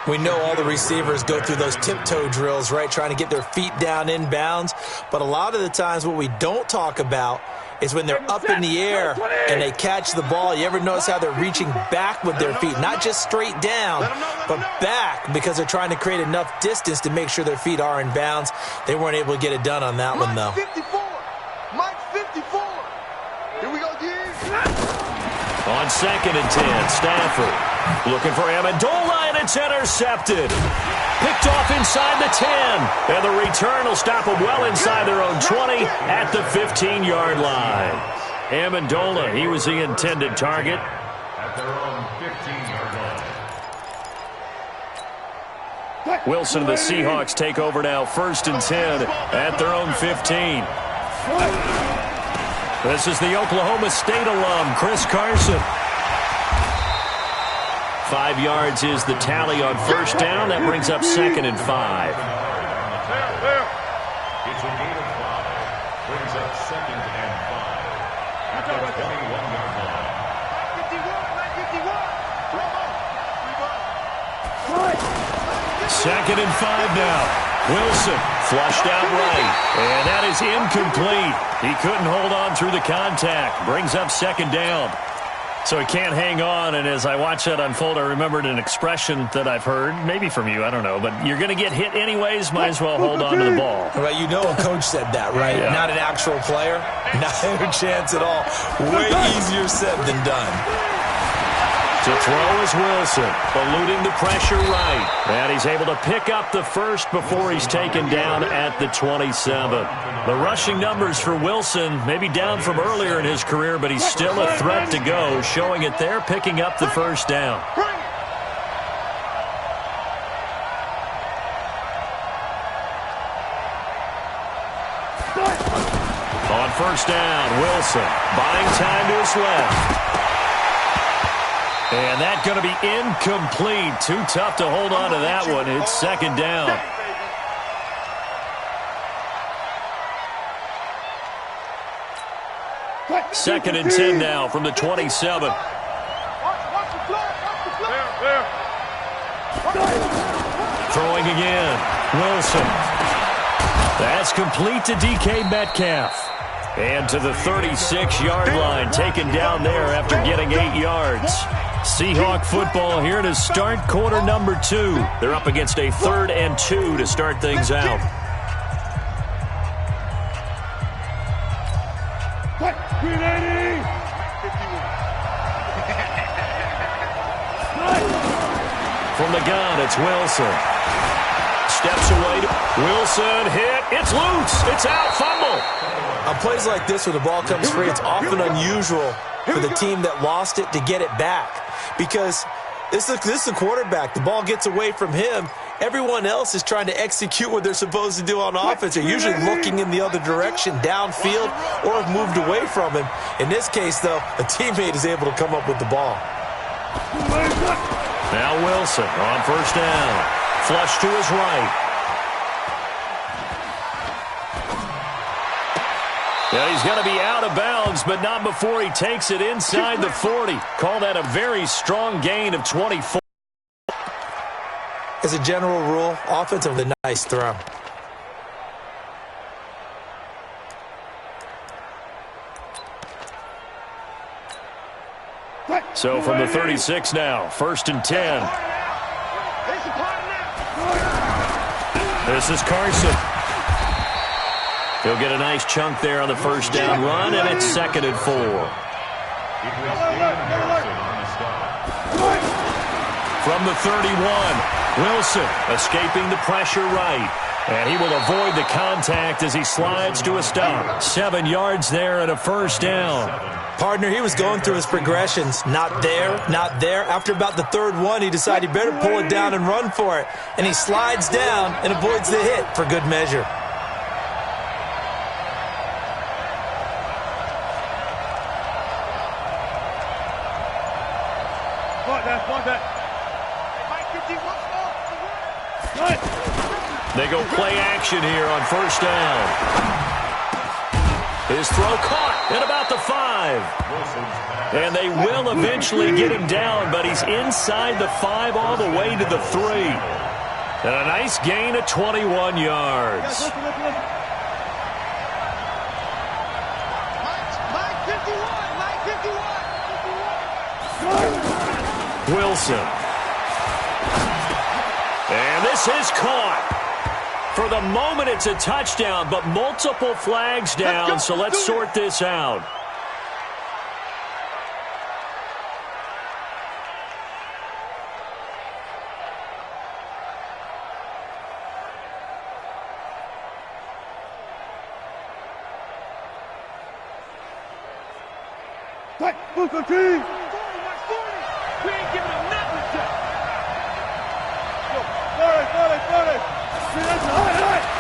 We know all the receivers go through those tiptoe drills, right, trying to get their feet down inbounds. But a lot of the times what we don't talk about is when they're up in the air and they catch the ball. You ever notice how they're reaching back with their feet? Not just straight down, but back, because they're trying to create enough distance to make sure their feet are in bounds. They weren't able to get it done on that one, though. Mike 54. Mike 54. Here we go, dude. On 2nd and 10, Stafford looking for Amendola, and it's intercepted. Picked off inside the 10, and the return will stop them well inside their own 20 at the 15-yard line. Amendola, he was the intended target. At their own 15-yard line. Wilson and the Seahawks take over now, 1st and 10 at their own 15. This is the Oklahoma State alum, Chris Carson. 5 yards is the tally on first down. That brings up 2nd and 5. It's a gain of 5. Brings up 2nd and 5. At the 21-yard line. 51. 2nd and 5 now. Wilson flushed out right, and that is incomplete. He couldn't hold on through the contact. Brings up second down. So he can't hang on, and as I watched that unfold, I remembered an expression that I've heard, maybe from you, I don't know, but you're going to get hit anyways, might as well hold on to the ball. Well, you know a coach said that, right? Yeah. Not an actual player. Not a chance at all. Way easier said than done. To throw is Wilson, eluding the pressure right. And he's able to pick up the first before he's taken down at the 27. The rushing numbers for Wilson may be down from earlier in his career, but he's still a threat to go, showing it there, picking up the first down. On first down, Wilson buying time to his left. And that's going to be incomplete. Too tough to hold on to that one. It's second down. Second and 10 now from the 27. Throwing again. Wilson. That's complete to DK Metcalf. And to the 36-yard line, taken down there after getting 8 yards. Seahawk football here to start quarter number 2. They're up against a 3rd and 2 to start things out. From the gun, it's Wilson. Steps away. Wilson hit. It's loose. It's out. Fumble. On plays like this where the ball comes free, it's often unusual for the team that lost it to get it back. Because this is the quarterback. The ball gets away from him. Everyone else is trying to execute what they're supposed to do on offense. They're usually looking in the other direction, downfield, or have moved away from him. In this case, though, a teammate is able to come up with the ball. Now Wilson on first down. Flush to his right. Yeah, he's going to be out of bounds, but not before he takes it inside the 40. Call that a very strong gain of 24. As a general rule, offensively nice throw. So from the 36 now, 1st and 10. This is Carson. He'll get a nice chunk there on the first down run, and it's 2nd and 4. From the 31, Wilson escaping the pressure right. And he will avoid the contact as he slides to a stop. 7 yards there and a first down. Partner, he was going through his progressions. Not there, not there. After about the 3rd one, he decided he better pull it down and run for it. And he slides down and avoids the hit for good measure. They go play action here on first down. His throw caught at about the 5. And they will eventually get him down, but he's inside the 5 all the way to the 3. And a nice gain of 21 yards. Wilson. And this is caught. For the moment, it's a touchdown, but multiple flags down, so let's sort this out.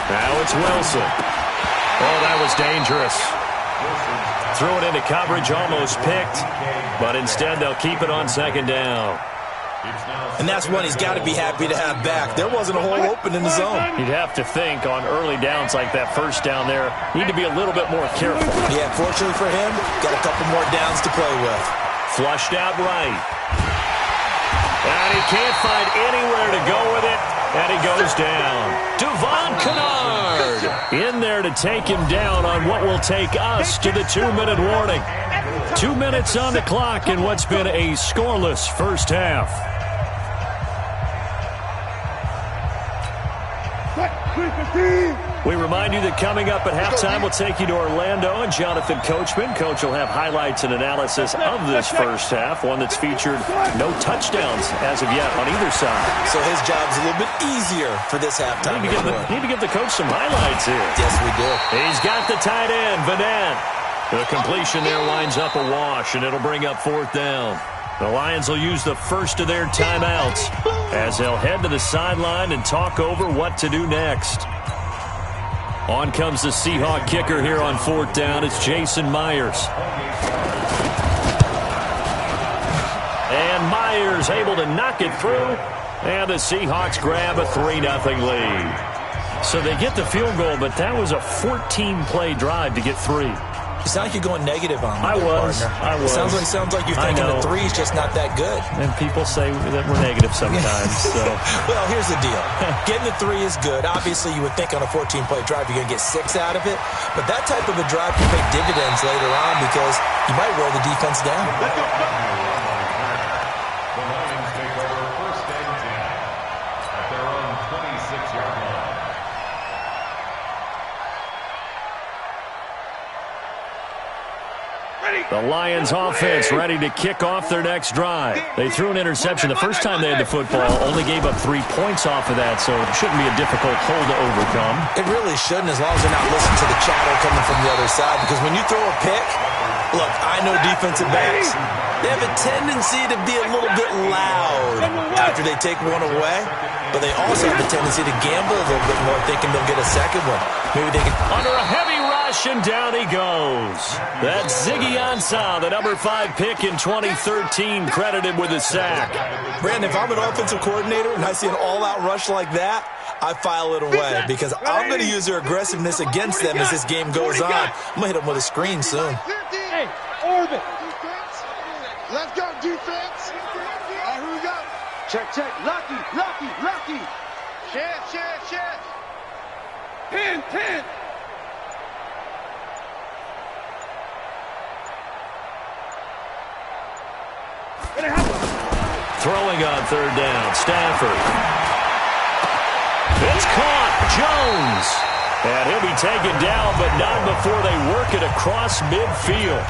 Now it's Wilson. Oh, that was dangerous. Threw it into coverage, almost picked, but instead they'll keep it on 2nd down. And that's one he's got to be happy to have back. There wasn't a hole open in the zone. You'd have to think on early downs like that first down there, need to be a little bit more careful. Yeah, fortunately for him, got a couple more downs to play with. Flushed out right. And he can't find anywhere to go with it. And he goes down. Devon Kennard in there to take him down on what will take us to the 2-minute warning. 2 minutes on the clock in what's been a scoreless first half. We remind you that coming up at halftime, we'll take you to Orlando and Jonathan Coachman. Coach will have highlights and analysis of this first half, one that's featured no touchdowns as of yet on either side. So his job's a little bit easier for this halftime. Need to give the coach some highlights here. Yes, we do. He's got the tight end, Vanette. The completion there winds up a wash, and it'll bring up 4th down. The Lions will use the first of their timeouts as they'll head to the sideline and talk over what to do next. On comes the Seahawk kicker here on 4th down. It's Jason Myers. And Myers able to knock it through. And the Seahawks grab a 3-0 lead. So they get the field goal, but that was a 14-play drive to get 3. It's not like you're going negative on me. I was. Sounds like you're thinking the 3 is just not that good. And people say that we're negative sometimes. So. Well, here's the deal. Getting the 3 is good. Obviously, you would think on a 14-play drive you're going to get 6 out of it. But that type of a drive can pay dividends later on because you might wear the defense down. The Lions take over 1st and 10 at their own 26-yard line. The Lions offense ready to kick off their next drive. They threw an interception the first time they had the football, only gave up 3 points off of that, so it shouldn't be a difficult hole to overcome. It really shouldn't, as long as they're not listening to the chatter coming from the other side, because when you throw a pick, look, I know defensive backs, they have a tendency to be a little bit loud after they take one away, but they also have a tendency to gamble a little bit more, thinking they'll get a second one. Maybe they can... Under a heavy rush, and down he goes. That's Ziggy Ansah, the number 5 pick in 2013, credited with a sack. Brandon, if I'm an offensive coordinator and I see an all-out rush like that, I file it away because I'm going to use their aggressiveness against them as this game goes on. I'm going to hit them with a screen soon. Hey, orbit. Defense. Let's go, defense. All right, here we go. Check. Lucky. Shit. Pin. Throwing on 3rd down, Stafford. It's caught, Jones. And he'll be taken down, but not before they work it across midfield.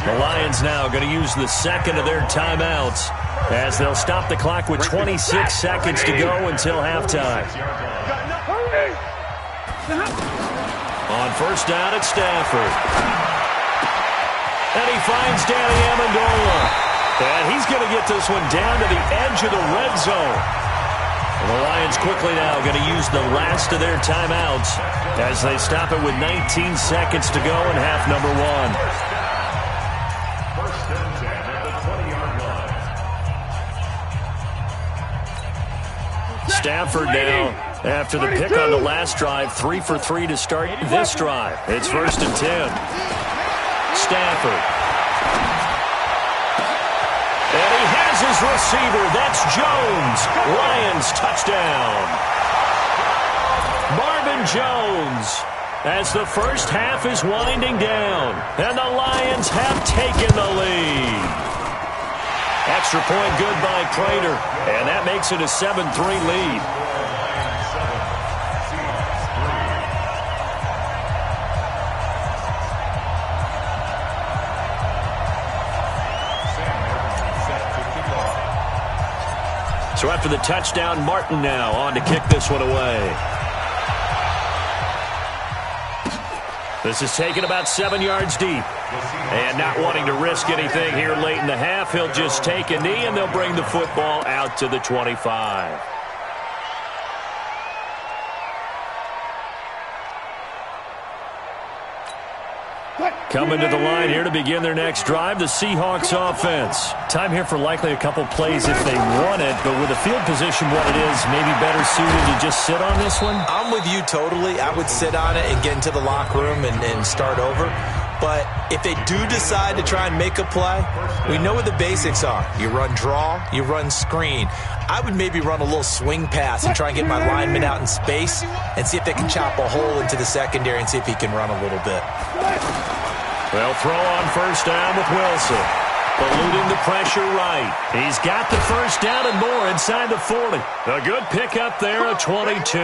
The Lions now going to use the second of their timeouts as they'll stop the clock with 26 seconds to go until halftime. On 1st down, it's Stafford. And he finds Danny Amendola. And he's going to get this one down to the edge of the red zone. And the Lions quickly now going to use the last of their timeouts as they stop it with 19 seconds to go in half number 1. 1st and 10 at the 20-yard line. Stafford now, after the pick on the last drive, 3 for 3 to start this drive. It's 1st and 10. Stafford. And he has his receiver. That's Jones. Lions touchdown. Marvin Jones as the first half is winding down. And the Lions have taken the lead. Extra point good by Prater. And that makes it a 7-3 lead. So after the touchdown, Martin now on to kick this one away. This is taken about 7 yards deep. And not wanting to risk anything here late in the half, he'll just take a knee and they'll bring the football out to the 25. Coming to the line here to begin their next drive, the Seahawks offense. Time here for likely a couple plays if they want it, but with the field position what it is, maybe better suited to just sit on this one? I'm with you totally. I would sit on it and get into the locker room and start over. But if they do decide to try and make a play, we know what the basics are. You run draw, you run screen. I would maybe run a little swing pass and try and get my lineman out in space and see if they can chop a hole into the secondary and see if he can run a little bit. They'll throw on first down with Wilson. Eluding the pressure right. He's got the first down and more inside the 40. A good pickup there at 22.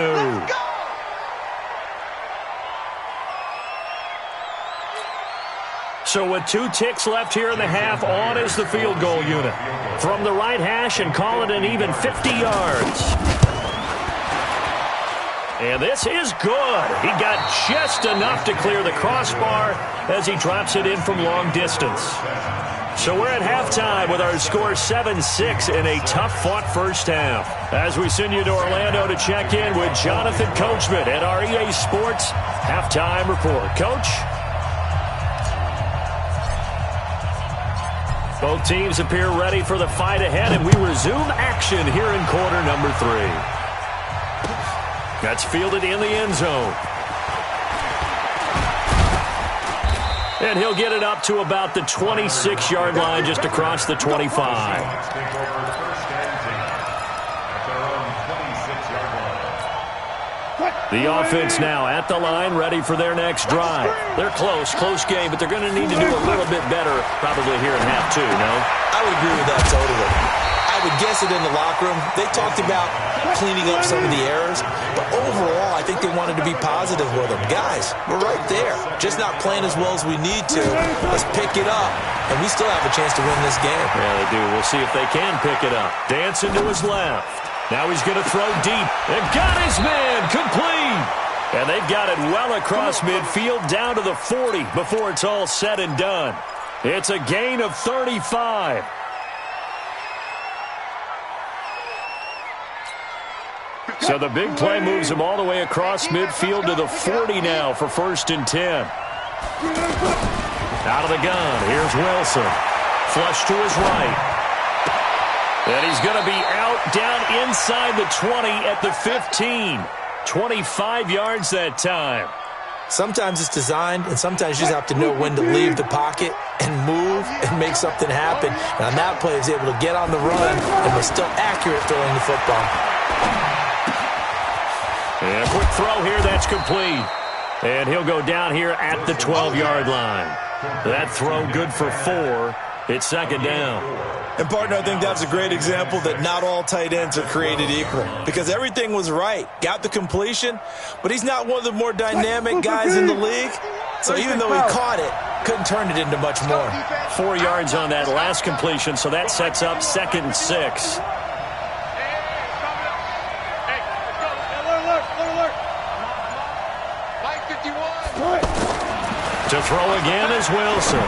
So with 2 ticks left here in the half, on is the field goal unit. From the right hash and call it an even 50 yards. And this is good. He got just enough to clear the crossbar as he drops it in from long distance. So we're at halftime with our score 7-6 in a tough-fought first half. As we send you to Orlando to check in with Jonathan Coachman at our EA Sports Halftime Report. Coach? Both teams appear ready for the fight ahead, and we resume action here in quarter number 3. That's fielded in the end zone. And he'll get it up to about the 26-yard line just across the 25. The offense now at the line, ready for their next drive. They're close game, but they're going to need to do a little bit better probably here in half 2, no? I would agree with that totally. I would guess it in the locker room. They talked about cleaning up some of the errors, but overall, I think they wanted to be positive with them. Guys, we're right there. Just not playing as well as we need to. Let's pick it up, and we still have a chance to win this game. Yeah, they do. We'll see if they can pick it up. Dancing to his left. Now he's going to throw deep. And got his man complete. And they've got it well across midfield down to the 40 before it's all said and done. It's a gain of 35. So the big play moves him all the way across midfield to the 40 now for 1st and 10. Out of the gun. Here's Wilson. Flush to his right. And he's going to be out down inside the 20 at the 15. 25 yards that time. Sometimes it's designed, and sometimes you just have to know when to leave the pocket and move and make something happen. And on that play, he was able to get on the run and was still accurate throwing the football. And a quick throw here, that's complete. And he'll go down here at the 12-yard line. That throw good for 4. It's 2nd down. And, partner, I think that's a great example that not all tight ends are created equal because everything was right. Got the completion, but he's not one of the more dynamic guys in the league. So even though he caught it, couldn't turn it into much more. 4 yards on that last completion, so that sets up 2nd and 6. To throw again is Wilson.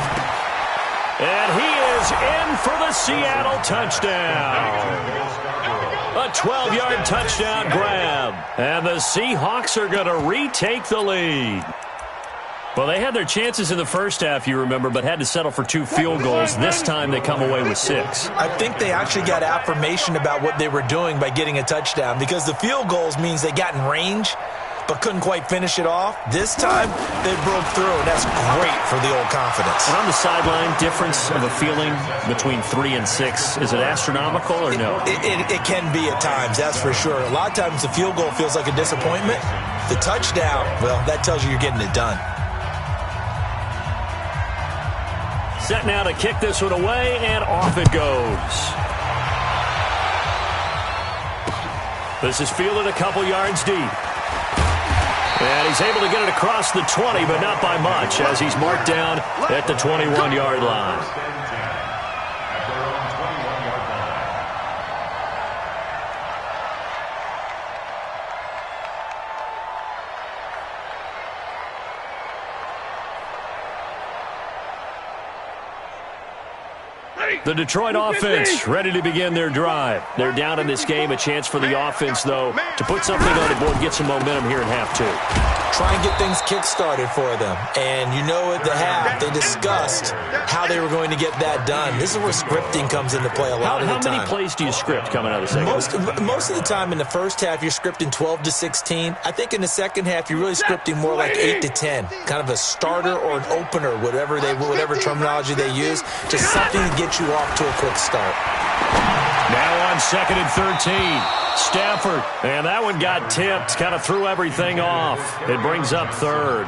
And he is in for the Seattle touchdown. A 12-yard touchdown grab. And the Seahawks are going to retake the lead. Well, they had their chances in the first half, you remember, but had to settle for 2 field goals. This time they come away with 6. I think they actually got affirmation about what they were doing by getting a touchdown because the field goals means they got in range but couldn't quite finish it off. This time, they broke through, and that's great for the old confidence. And on the sideline, difference of a feeling between 3 and 6, is it astronomical or no? It can be at times, that's for sure. A lot of times, the field goal feels like a disappointment. The touchdown, well, that tells you you're getting it done. Set now to kick this one away, and off it goes. This is fielded a couple yards deep. And he's able to get it across the 20, but not by much, as he's marked down at the 21-yard line. The Detroit offense ready to begin their drive. They're down in this game. A chance for the offense, though, to put something on the board, get some momentum here in half 2. try and get things kick-started for them. And you know at the half, they discussed how they were going to get that done. This is where scripting comes into play a lot of the time. How many plays do you script coming out of the second? Most of the time in the first half, you're scripting 12 to 16. I think in the second half, you're really scripting more like 8 to 10. Kind of a starter or an opener, whatever terminology they use. Just something to get you off to a quick start. Now on 2nd and 13. Stafford, and that one got tipped, kind of threw everything off. It brings up 3rd.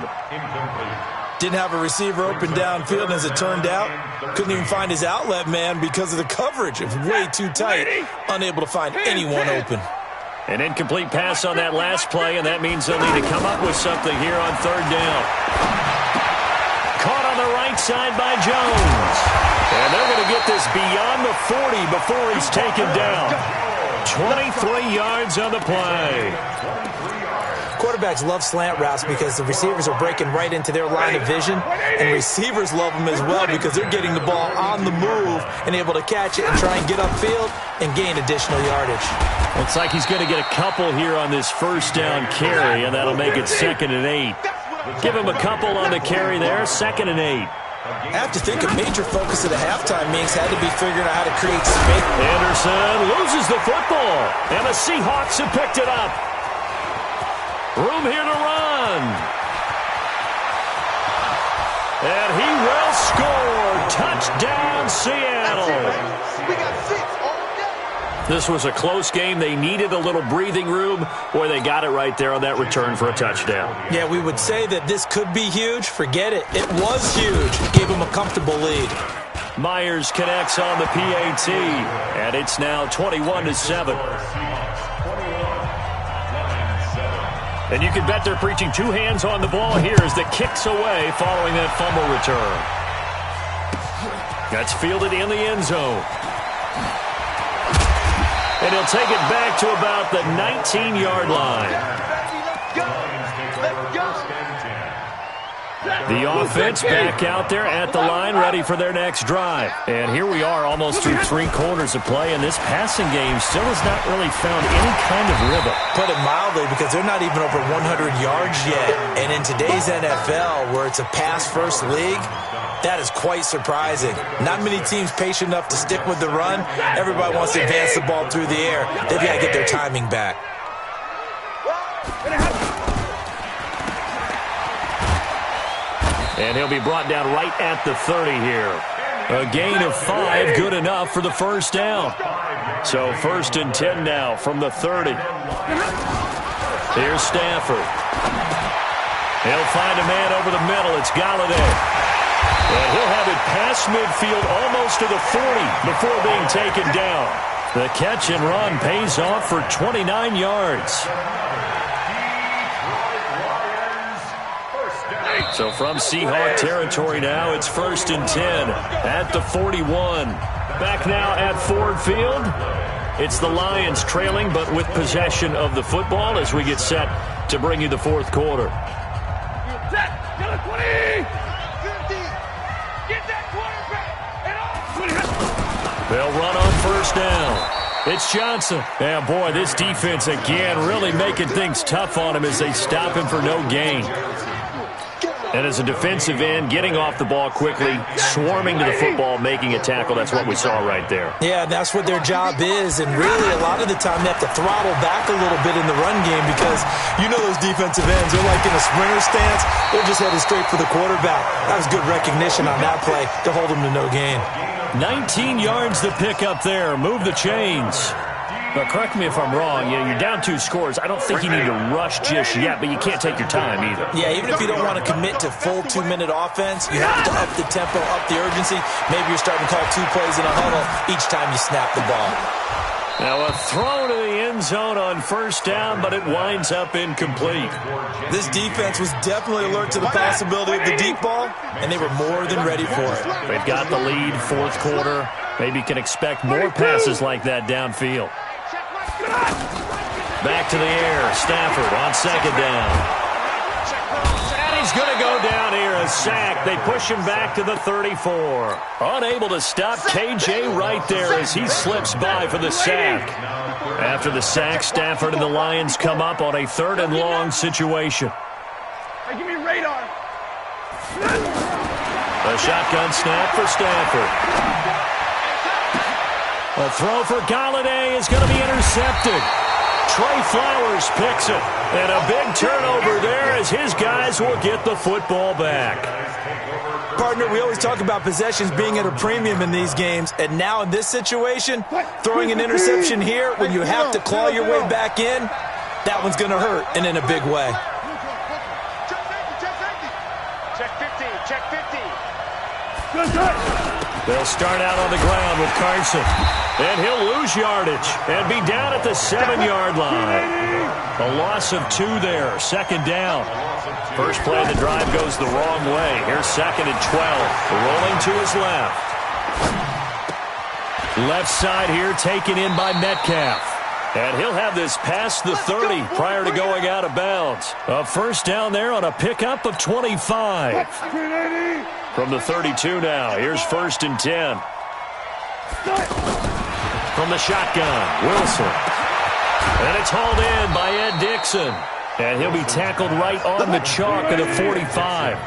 Didn't have a receiver open downfield, as it turned out. Couldn't even find his outlet man because of the coverage. It was way too tight. Unable to find anyone open. An incomplete pass on that last play, and that means they'll need to come up with something here on 3rd down. Caught on the right side by Jones. And they're going to get this beyond the 40 before he's taken down. 23 yards on the play. Quarterbacks love slant routes because the receivers are breaking right into their line of vision, and receivers love them as well because they're getting the ball on the move and able to catch it and try and get upfield and gain additional yardage. Looks like he's going to get a couple here on this first down carry, and that'll make it 2nd and 8. Give him a couple on the carry there, 2nd and 8. I have to think a major focus of the halftime meetings had to be figuring out how to create space. Anderson loses the football, and the Seahawks have picked it up. Room here to run. And he will score. Touchdown, Seattle. We got 6 all day. This was a close game. They needed a little breathing room. Boy, they got it right there on that return for a touchdown. Yeah, we would say that this could be huge. Forget it. It was huge. Gave them a comfortable lead. Myers connects on the PAT, and it's now 21-7. And you can bet they're preaching 2 hands on the ball here as the kick's away following that fumble return. That's fielded in the end zone. And he'll take it back to about the 19-yard line. The offense back out there at the line, ready for their next drive. And here we are almost through 3 quarters of play, and this passing game still has not really found any kind of rhythm. Put it mildly, because they're not even over 100 yards yet. And in today's NFL, where it's a pass-first league, that is quite surprising. Not many teams patient enough to stick with the run. Everybody wants to advance the ball through the air. They've got to get their timing back. And he'll be brought down right at the 30 here. A gain of 5, good enough for the first down. So 1st and 10 now from the 30. Here's Stafford. He'll find a man over the middle. It's Galladay. And he'll have it past midfield almost to the 40 before being taken down. The catch and run pays off for 29 yards. So from Seahawk territory now, it's 1st and 10 at the 41. Back now at Ford Field. It's the Lions trailing, but with possession of the football as we get set to bring you the 4th quarter. They'll run on 1st down. It's Johnson. And boy, this defense again really making things tough on him as they stop him for no gain. And as a defensive end, getting off the ball quickly, swarming to the football, making a tackle. That's what we saw right there. Yeah, that's what their job is. And really, a lot of the time, they have to throttle back a little bit in the run game because you know those defensive ends, they're like in a sprinter stance. They're just headed straight for the quarterback. That was good recognition on that play to hold them to no gain. 19 yards to pick up there. Move the chains. But correct me if I'm wrong, you're down 2 scores. I don't think you need to rush just yet, but you can't take your time either. Yeah, even if you don't want to commit to full 2-minute offense, you have to up the tempo, up the urgency. Maybe you're starting to call 2 plays in a huddle each time you snap the ball. Now a throw to the end zone on 1st down, but it winds up incomplete. This defense was definitely alert to the possibility of the deep ball, and they were more than ready for it. They've got the lead, 4th quarter. Maybe you can expect more passes like that downfield. Back to the air. Stafford on 2nd down. And he's going to go down here. A sack. They push him back to the 34. Unable to stop KJ right there as he slips by for the sack. After the sack, Stafford and the Lions come up on a 3rd and long situation. A shotgun snap for Stafford. A throw for Galladay is going to be intercepted. Trey Flowers picks it. And a big turnover there as his guys will get the football back. Partner, we always talk about possessions being at a premium in these games. And now in this situation, throwing an interception here when you have to claw your way back in, that one's going to hurt, and in a big way. Check 50, check 50. They'll start out on the ground with Carson. And he'll lose yardage and be down at the 7-yard line. A loss of 2 there, second down. First play of the drive goes the wrong way. Here's second and 12. Rolling to his left. Left side here taken in by Metcalf. And he'll have this past the 30 prior to going out of bounds. A first down there on a pickup of 25. From the 32 now, here's first and 10. From the shotgun, Wilson. And it's hauled in by Ed Dixon. And he'll be tackled right on the chalk at the 45.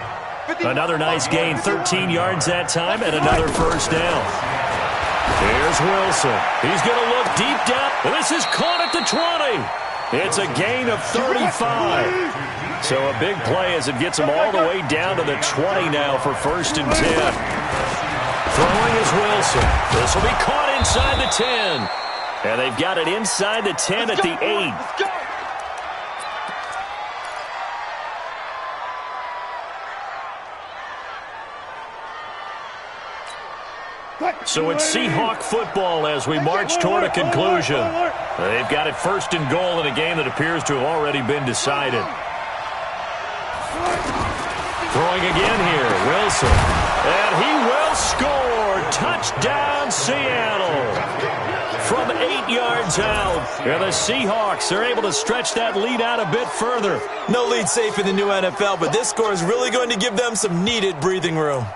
Another nice gain, 13 yards that time, and another first down. Here's Wilson. He's going to look deep down. And this is caught at the 20. It's a gain of 35. So a big play as it gets him all the way down to the 20 now for first and 10. Throwing is Wilson. This will be caught inside the 10. And they've got it inside the 10 at the 8. So it's Seahawk football as we march toward a conclusion. They've got it first and goal in a game that appears to have already been decided. Throwing again here, Wilson. And he will score. Touchdown, Seattle. From 8 yards out. And the Seahawks are able to stretch that lead out a bit further. No lead safe in the new NFL, but this score is really going to give them some needed breathing room.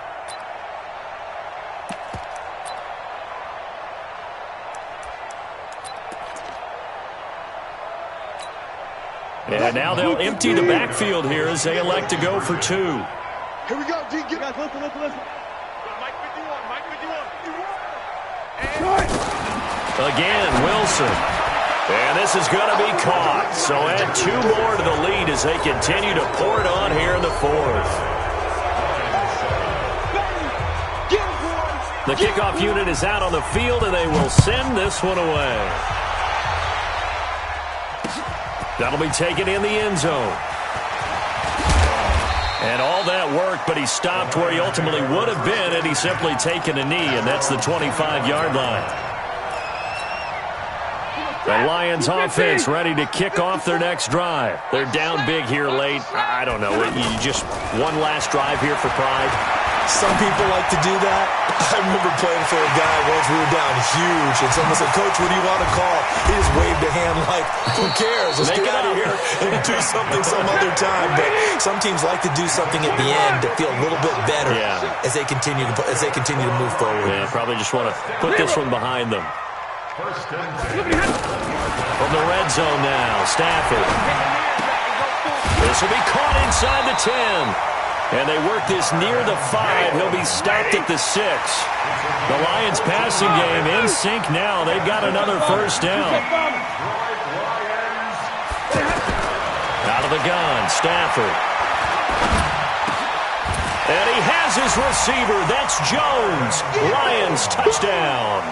And now they'll empty the backfield here as they elect to go for 2. Here we go, D. Get guys, listen. Mike 51. Again, Wilson. And this is going to be caught. So add 2 more to the lead as they continue to pour it on here in the 4th. The kickoff unit is out on the field, and they will send this one away. That'll be taken in the end zone. And all that work, but he stopped where he ultimately would have been had he simply taken a knee, and that's the 25-yard line. The Lions offense ready to kick off their next drive. They're down big here late. I don't know. You just one last drive here for pride. Some people like to do that. I remember playing for a guy once. We were down huge, and someone said, "Coach, what do you want to call?" He just waved a hand like, "Who cares? Let's get out of here and do something some other time." But some teams like to do something at the end to feel a little bit better as they continue to move forward. Yeah, probably just want to put this one behind them. From the red zone now, Stafford. This will be caught inside the 10. And they work this near the 5. He'll be stopped at the 6. The Lions passing game in sync now. They've got another first down. Out of the gun, Stafford. And he has his receiver. That's Jones. Lions touchdown.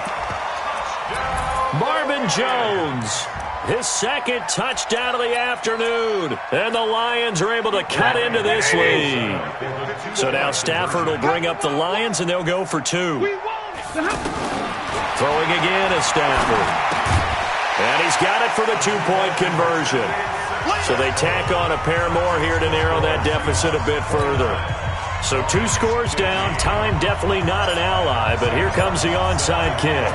Marvin Jones. His second touchdown of the afternoon. And the Lions are able to cut into this lead. So now Stafford will bring up the Lions, and they'll go for 2. Throwing again is Stafford. And he's got it for the 2-point conversion. So they tack on a pair more here to narrow that deficit a bit further. So 2 scores down. Time definitely not an ally, but here comes the onside kick.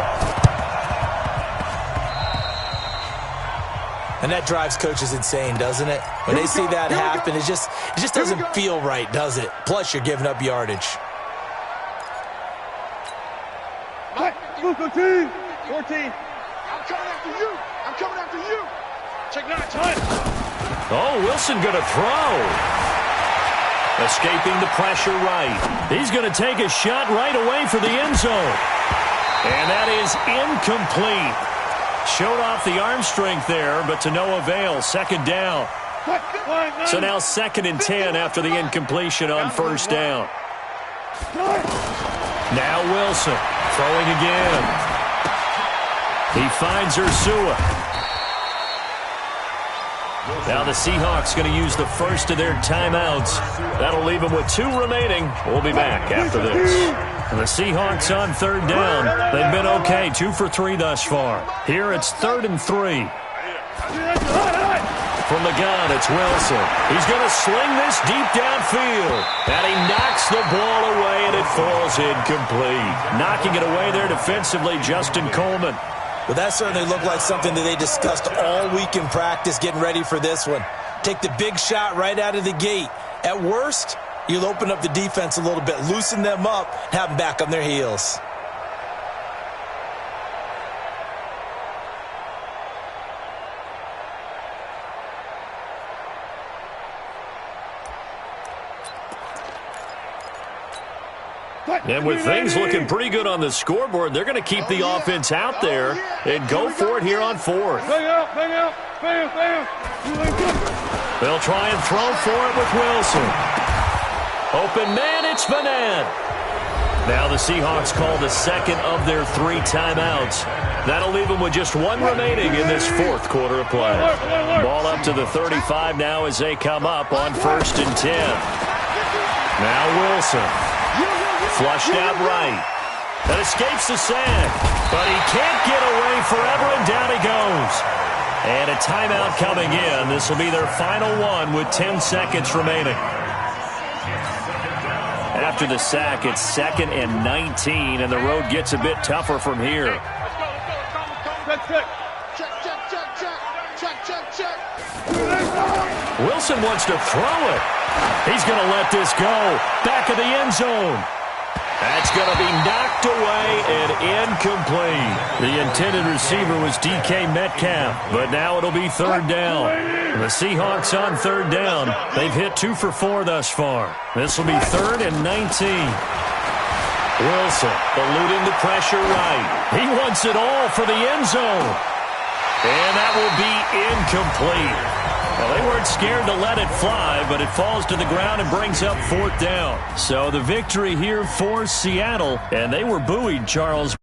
And that drives coaches insane, doesn't it? When they see that happen, it just doesn't feel right, does it? Plus, you're giving up yardage. 14. I'm coming after you. Check 9, time. Oh, Wilson going to throw. Escaping the pressure right. He's going to take a shot right away for the end zone. And that is incomplete. Showed off the arm strength there, but to no avail. Second down. So now 2nd and 10 after the incompletion on first down. Now Wilson throwing again. He finds Ursua. Now the Seahawks going to use the first of their timeouts. That'll leave them with 2 remaining. We'll be back after this. And the Seahawks on 3rd down. They've been okay, 2 for 3 thus far. Here it's 3rd and 3. From the gun, it's Wilson. He's going to sling this deep downfield. And he knocks the ball away, and it falls incomplete. Knocking it away there defensively, Justin Coleman. Well, that certainly looked like something that they discussed all week in practice, getting ready for this one. Take the big shot right out of the gate. At worst, you'll open up the defense a little bit, loosen them up, have them back on their heels. And with things looking pretty good on the scoreboard, they're going to keep the offense out there and go for it here on 4th. They'll try and throw for it with Wilson. Open man, it's Vanette. Now the Seahawks call the 2nd of their 3 timeouts. That'll leave them with just 1 remaining in this 4th quarter of play. Ball up to the 35 now as they come up on 1st and 10. Now Wilson. Flushed out right. That escapes the sack. But he can't get away forever, and down he goes. And a timeout coming in. This will be their final one with 10 seconds remaining. After the sack, it's 2nd and 19, and the road gets a bit tougher from here. Wilson wants to throw it. He's going to let this go. Back of the end zone. That's going to be knocked away and incomplete. The intended receiver was DK Metcalf, but now it'll be 3rd down. The Seahawks on 3rd down. They've hit 2 for 4 thus far. This will be 3rd and 19. Wilson eluding the pressure right. He wants it all for the end zone. And that will be incomplete. Well, they weren't scared to let it fly, but it falls to the ground and brings up 4th down. So the victory here for Seattle, and they were buoyed, Charles.